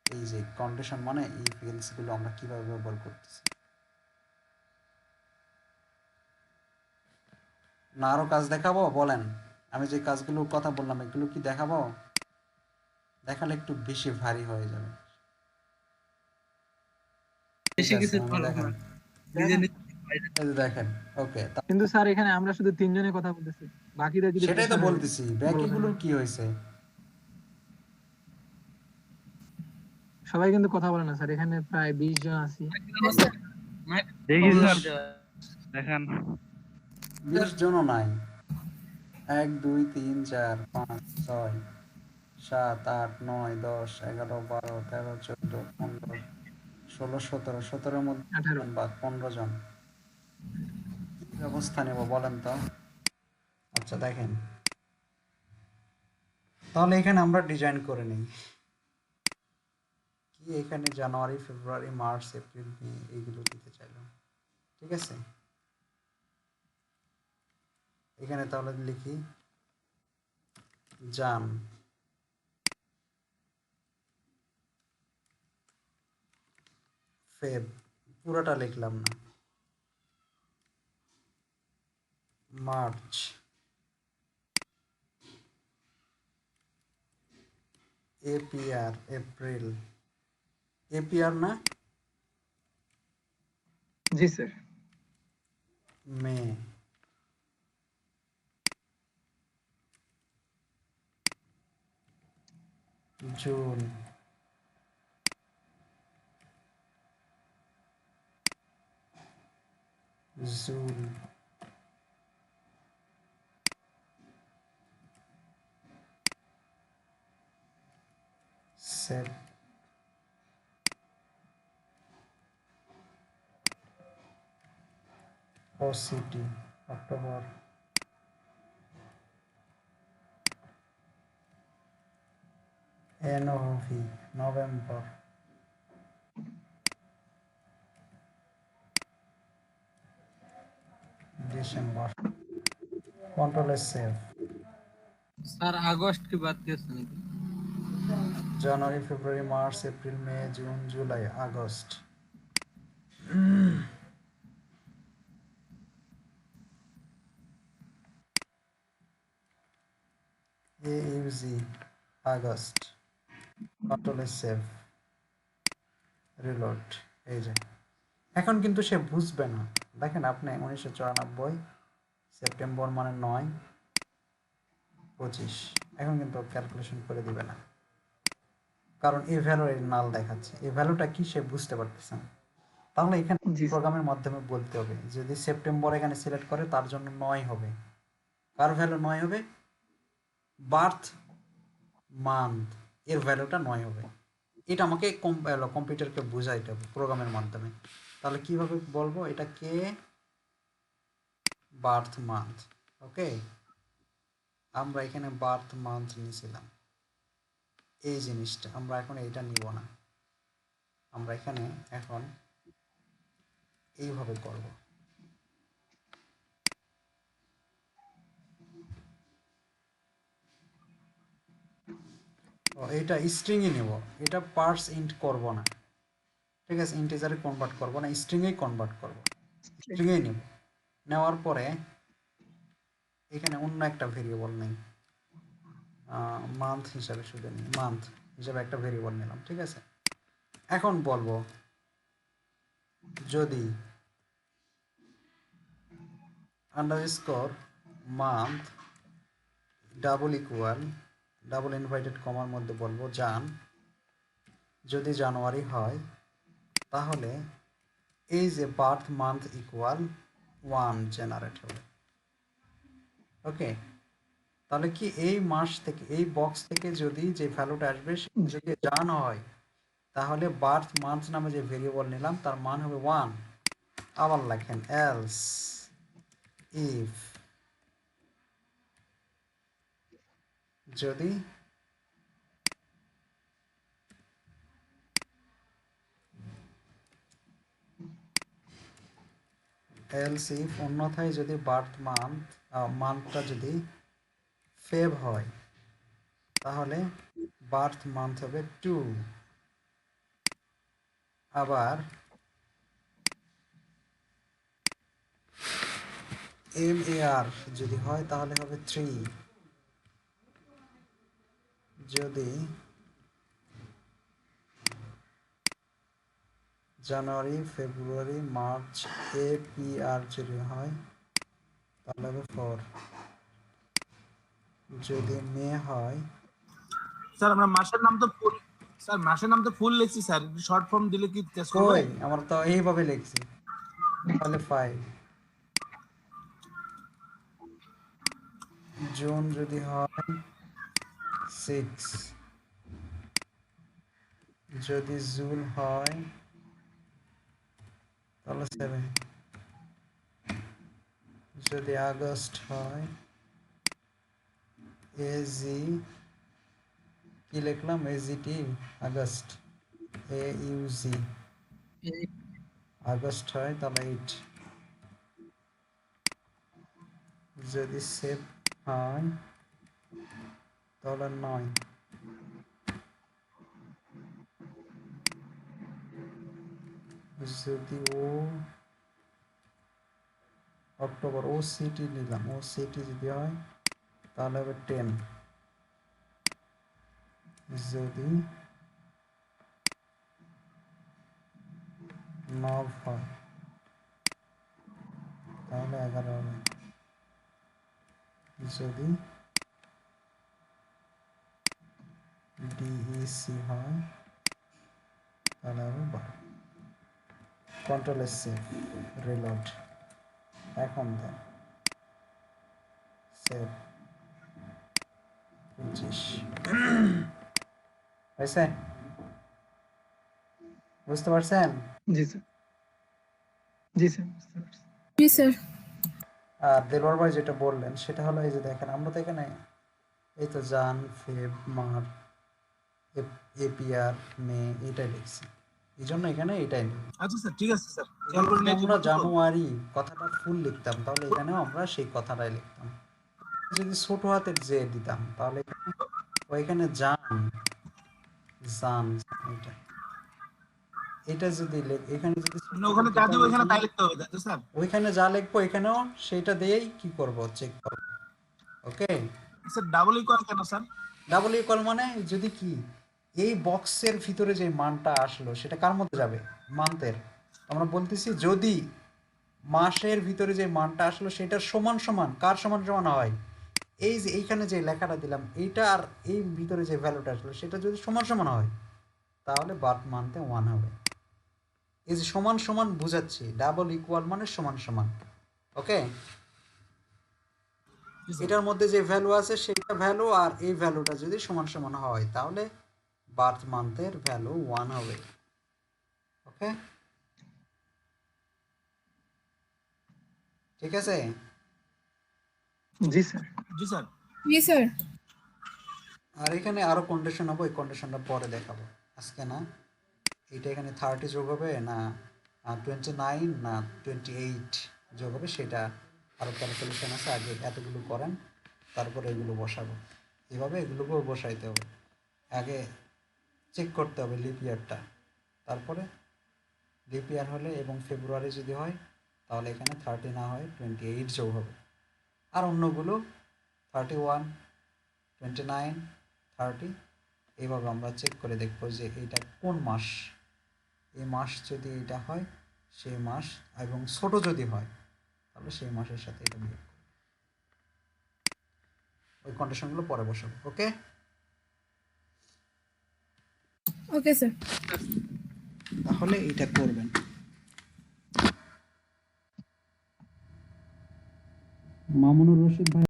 এই যে কন্ডিশন মানে এই ফিল্ডসগুলো আমরা কিভাবে ব্যবহার করতেছি। না আরো কাজ দেখাবো বলেন? আমি যে কাজগুলোর কথা বললাম এগুলো কি দেখাবো? দেখালে একটু বেশি ভারী হয়ে যাবে। ঠিক বেশি আছে, কিছু আমি পারবো দেখেন, না, নিজে নিজে এই যে দেখেন। ওকে, কিন্তু স্যার এখানে আমরা শুধু তিনজনের কথা বলতেছি, বাকিরা যদি সেটাই তো প্রেশার হয় বলতেছি, বলবেন না। বাকিগুলোর কি হয়েছে? সবাই কিন্তু কথা বলে না স্যার, এখানে প্রায় 20 জন আছি। দেখি স্যার দেখান। 20 জনও নাই। 1 2 3 4 5 6 7 8 9 10 11 12 13 14 15 16 17, 17-এর মধ্যে 18। বাদ 15 জন। কি ব্যবস্থা নেব বলেন তো? আচ্ছা দেখেন, তাহলে এখানে আমরা ডিজাইন করে নিই কি, এখানে জানুয়ারি ফেব্রুয়ারি মার্চ এপ্রিল মে এইগুলো দিতে চাইলাম। ঠিক আছে, এখানে তাহলে লিখি জান, ফেব, পুরোটা লিখলাম না, মার্চ, এপিআর এপ্রিল, এপিআর না, জি sir. May, June, June, Sep, O C T October, N O V November, December. Control save. Sir August কি বাদ দিয়েছেন নাকি? जनवरी फरवरी मार्च अप्रैल मई जून जुलाई अगस्त। AUG August, control save, reload. এই যে এখন কিন্তু সে বুঝবে না। দেখেন আপনি 1994 সেপ্টেম্বর মানে 9/25, এখন কিন্তু ক্যালকুলেশন করে দিবে না, কারণ এই ভ্যালু এর নাল দেখাচ্ছে। এই ভ্যালুটা কি সে বুঝতে পারতেছে না। তাহলে এখানে জি স্যার। প্রোগ্রামের মাধ্যমে বলতে হবে, যদি সেপ্টেম্বর এখানে সিলেক্ট করে তার জন্য 9 হবে। কার ভ্যালু 9 হবে? বার্থ মান্থ এর ভ্যালুটা 9 হবে। এটা আমাকে কম্পিউটারকে বোঝাইতে হবে প্রোগ্রামের মাধ্যমে। তাহলে কিভাবে বলবো এটা কে বার্থ মান্থ। ওকে, আমরা এখানে বার্থ মান্থ নিয়েছিলাম, এই জিনিসটা আমরা এখন এইটা নিব না, আমরা এখানে এখন এইভাবে করব। এটা স্ট্রিংই নিব, এটা পার্টস ইন্ট করব না, ঠিক আছে, ইন্টিজারে কনভার্ট করব না, স্ট্রিংয়েই কনভার্ট করব, স্ট্রিংয়েই নিব। নেওয়ার পরে এখানে অন্য একটা ভেরিয়েবল নেই, মান্থ হিসাবে শুধু নিই, মান্থ হিসাবে একটা ভেরিয়েবল নিলাম, ঠিক আছে। এখন বলবো যদি underscore month double equal double inverted কমার মধ্যে বলবো জান, যদি জানুয়ারি হয় তাহলে এই যে বার্থ মান্থ ইকুয়াল 1 জেনারেট হবে। ওকে, তাহলে কি এই মাস থেকে এই বক্স থেকে যদি যে ভ্যালুটা আসবে সেটা যদি জান হয় তাহলে বার্থ মান্থ নামে যে ভেরিয়েবল নিলাম তার মান হবে 1। আবার লেখেন এলস ইফ যদি এলস ইফ অন্যথায় যদি বার্থ মান্থটা যদি ফেব হয় তাহলে বার্থ মান্থ হবে 2। আবার MAR যদি হয় তাহলে হবে 3। যদি জানুয়ারি ফেব্রুয়ারি মার্চ APR যদি হয় তাহলে হবে 4। যদি মে হয়, স্যার আমরা মাসের নাম তো ফুল, স্যার মাসের নাম তো ফুল লিখছি স্যার, শর্ট ফর্ম দিলে কি কেস করবে? কই আমরা তো এইভাবে লিখছি, তাহলে 5। জুন যদি হয় 6, যদি জুন হয় তাহলে 7, যদি আগস্ট হয় AG কি লিখলাম AGT আগস্ট AUG আগস্ট হয় তাহলে 8, যদি সেভ হয় তাহলে 9, যদি অক্টোবর OCT নিলাম, OCT যদি হয় তাহলে হবে 10, যদি নভ হয় তাহলে 11 হবে, যদি DEC হয় তাহলে হবে 12। কন্ট্রোল সেভ রিলোড, এখন দেন সেভ 25 হয়েছে, বুঝতে পারছেন? জি স্যার, জি স্যার, বুঝতে পারছি। জি স্যার। আর দেলোয়ার ভাই যেটা বললেন সেটা হলো এই যে দেখেন আমরা তো এখানে এই তো জান ফেব মার APR মে এটাই লিখছি, এই জন্য এখানে এটাই নেই। আচ্ছা স্যার ঠিক আছে স্যার, খেয়াল করে নিয়ে আমরা জানুয়ারি কথাটা ফুল লিখতাম তাহলে এখানেও আমরা সেই কথাটাই লিখতাম। যদি ছোট হাতের জে দিতাম তাহলে ওইখানে জান জান এটা এটা যদি এখানে যদি ওখানে যা দিব এখানে তাই লিখতে হবে, তাই তো স্যার? ওইখানে যা লিখবো এখানেও সেটা দিয়েই কি করব চেক করব। ওকে, স্যার ডাবল ইকুয়াল কেন স্যার? ডাবল ইকুয়াল মানে যদি কি এই বক্সের ভিতরে যে মানটা আসলো সেটা কার মধ্যে যাবে, মান্থের। আমরা বলতেছি যদি মাসের ভিতরে যে মানটা আসলো সেটা সমান সমান কার সমান সমান হয়, এই যে এইখানে যে লেখাটা দিলাম এইটা আর এই ভিতরে যে ভ্যালুটা আসলো সেটা যদি সমান সমান হয় তাহলে বার্থ মান্থে 1 হবে। এই যে সমান সমান বুঝাচ্ছি, ডাবল ইকুয়াল মানে সমান সমান। ওকে, এটার মধ্যে যে ভ্যালু আছে সেটা ভ্যালু আর এই ভ্যালুটা যদি সমান সমান হয় তাহলে বার্থ মান্থের ভ্যালু 1 হবে। ওকে, ঠিক আছে? জি স্যার। জি স্যার। জি স্যার। আর এখানে আরো কন্ডিশন হবে, ওই কন্ডিশনটা পরে দেখাবো, আজকে না। এটা এখানে 30 যোগ হবে না 29 না 28 যোগ হবে, সেটা আরো ক্যালকুলেশন আছে, আগে এতগুলো করেন তারপরে এগুলো বসাবো। এভাবে এগুলোকেও বসাইতে হবে, আগে চেক করতে হবে লিপ ইয়ারটা, তারপরে লিপ ইয়ার হলে এবং ফেব্রুয়ারি যদি হয় তাহলে এখানে 30 না হয় 28 যোগ হবে। আর অন্যগুলো 31, 29, 30 এইভাবে আমরা চেক করে দেখবো যে এইটা কোন মাস। এই মাস যদি এটা হয় সেই মাস, এবং ছোট যদি হয় তাহলে সেই মাসের সাথে এটা বিয়োগ করব। ওই কন্ডিশনগুলো পরে বসাবো। ওকে, ওকে স্যার। তাহলে এটা করবেন। মামুনুর রশিদ ভাই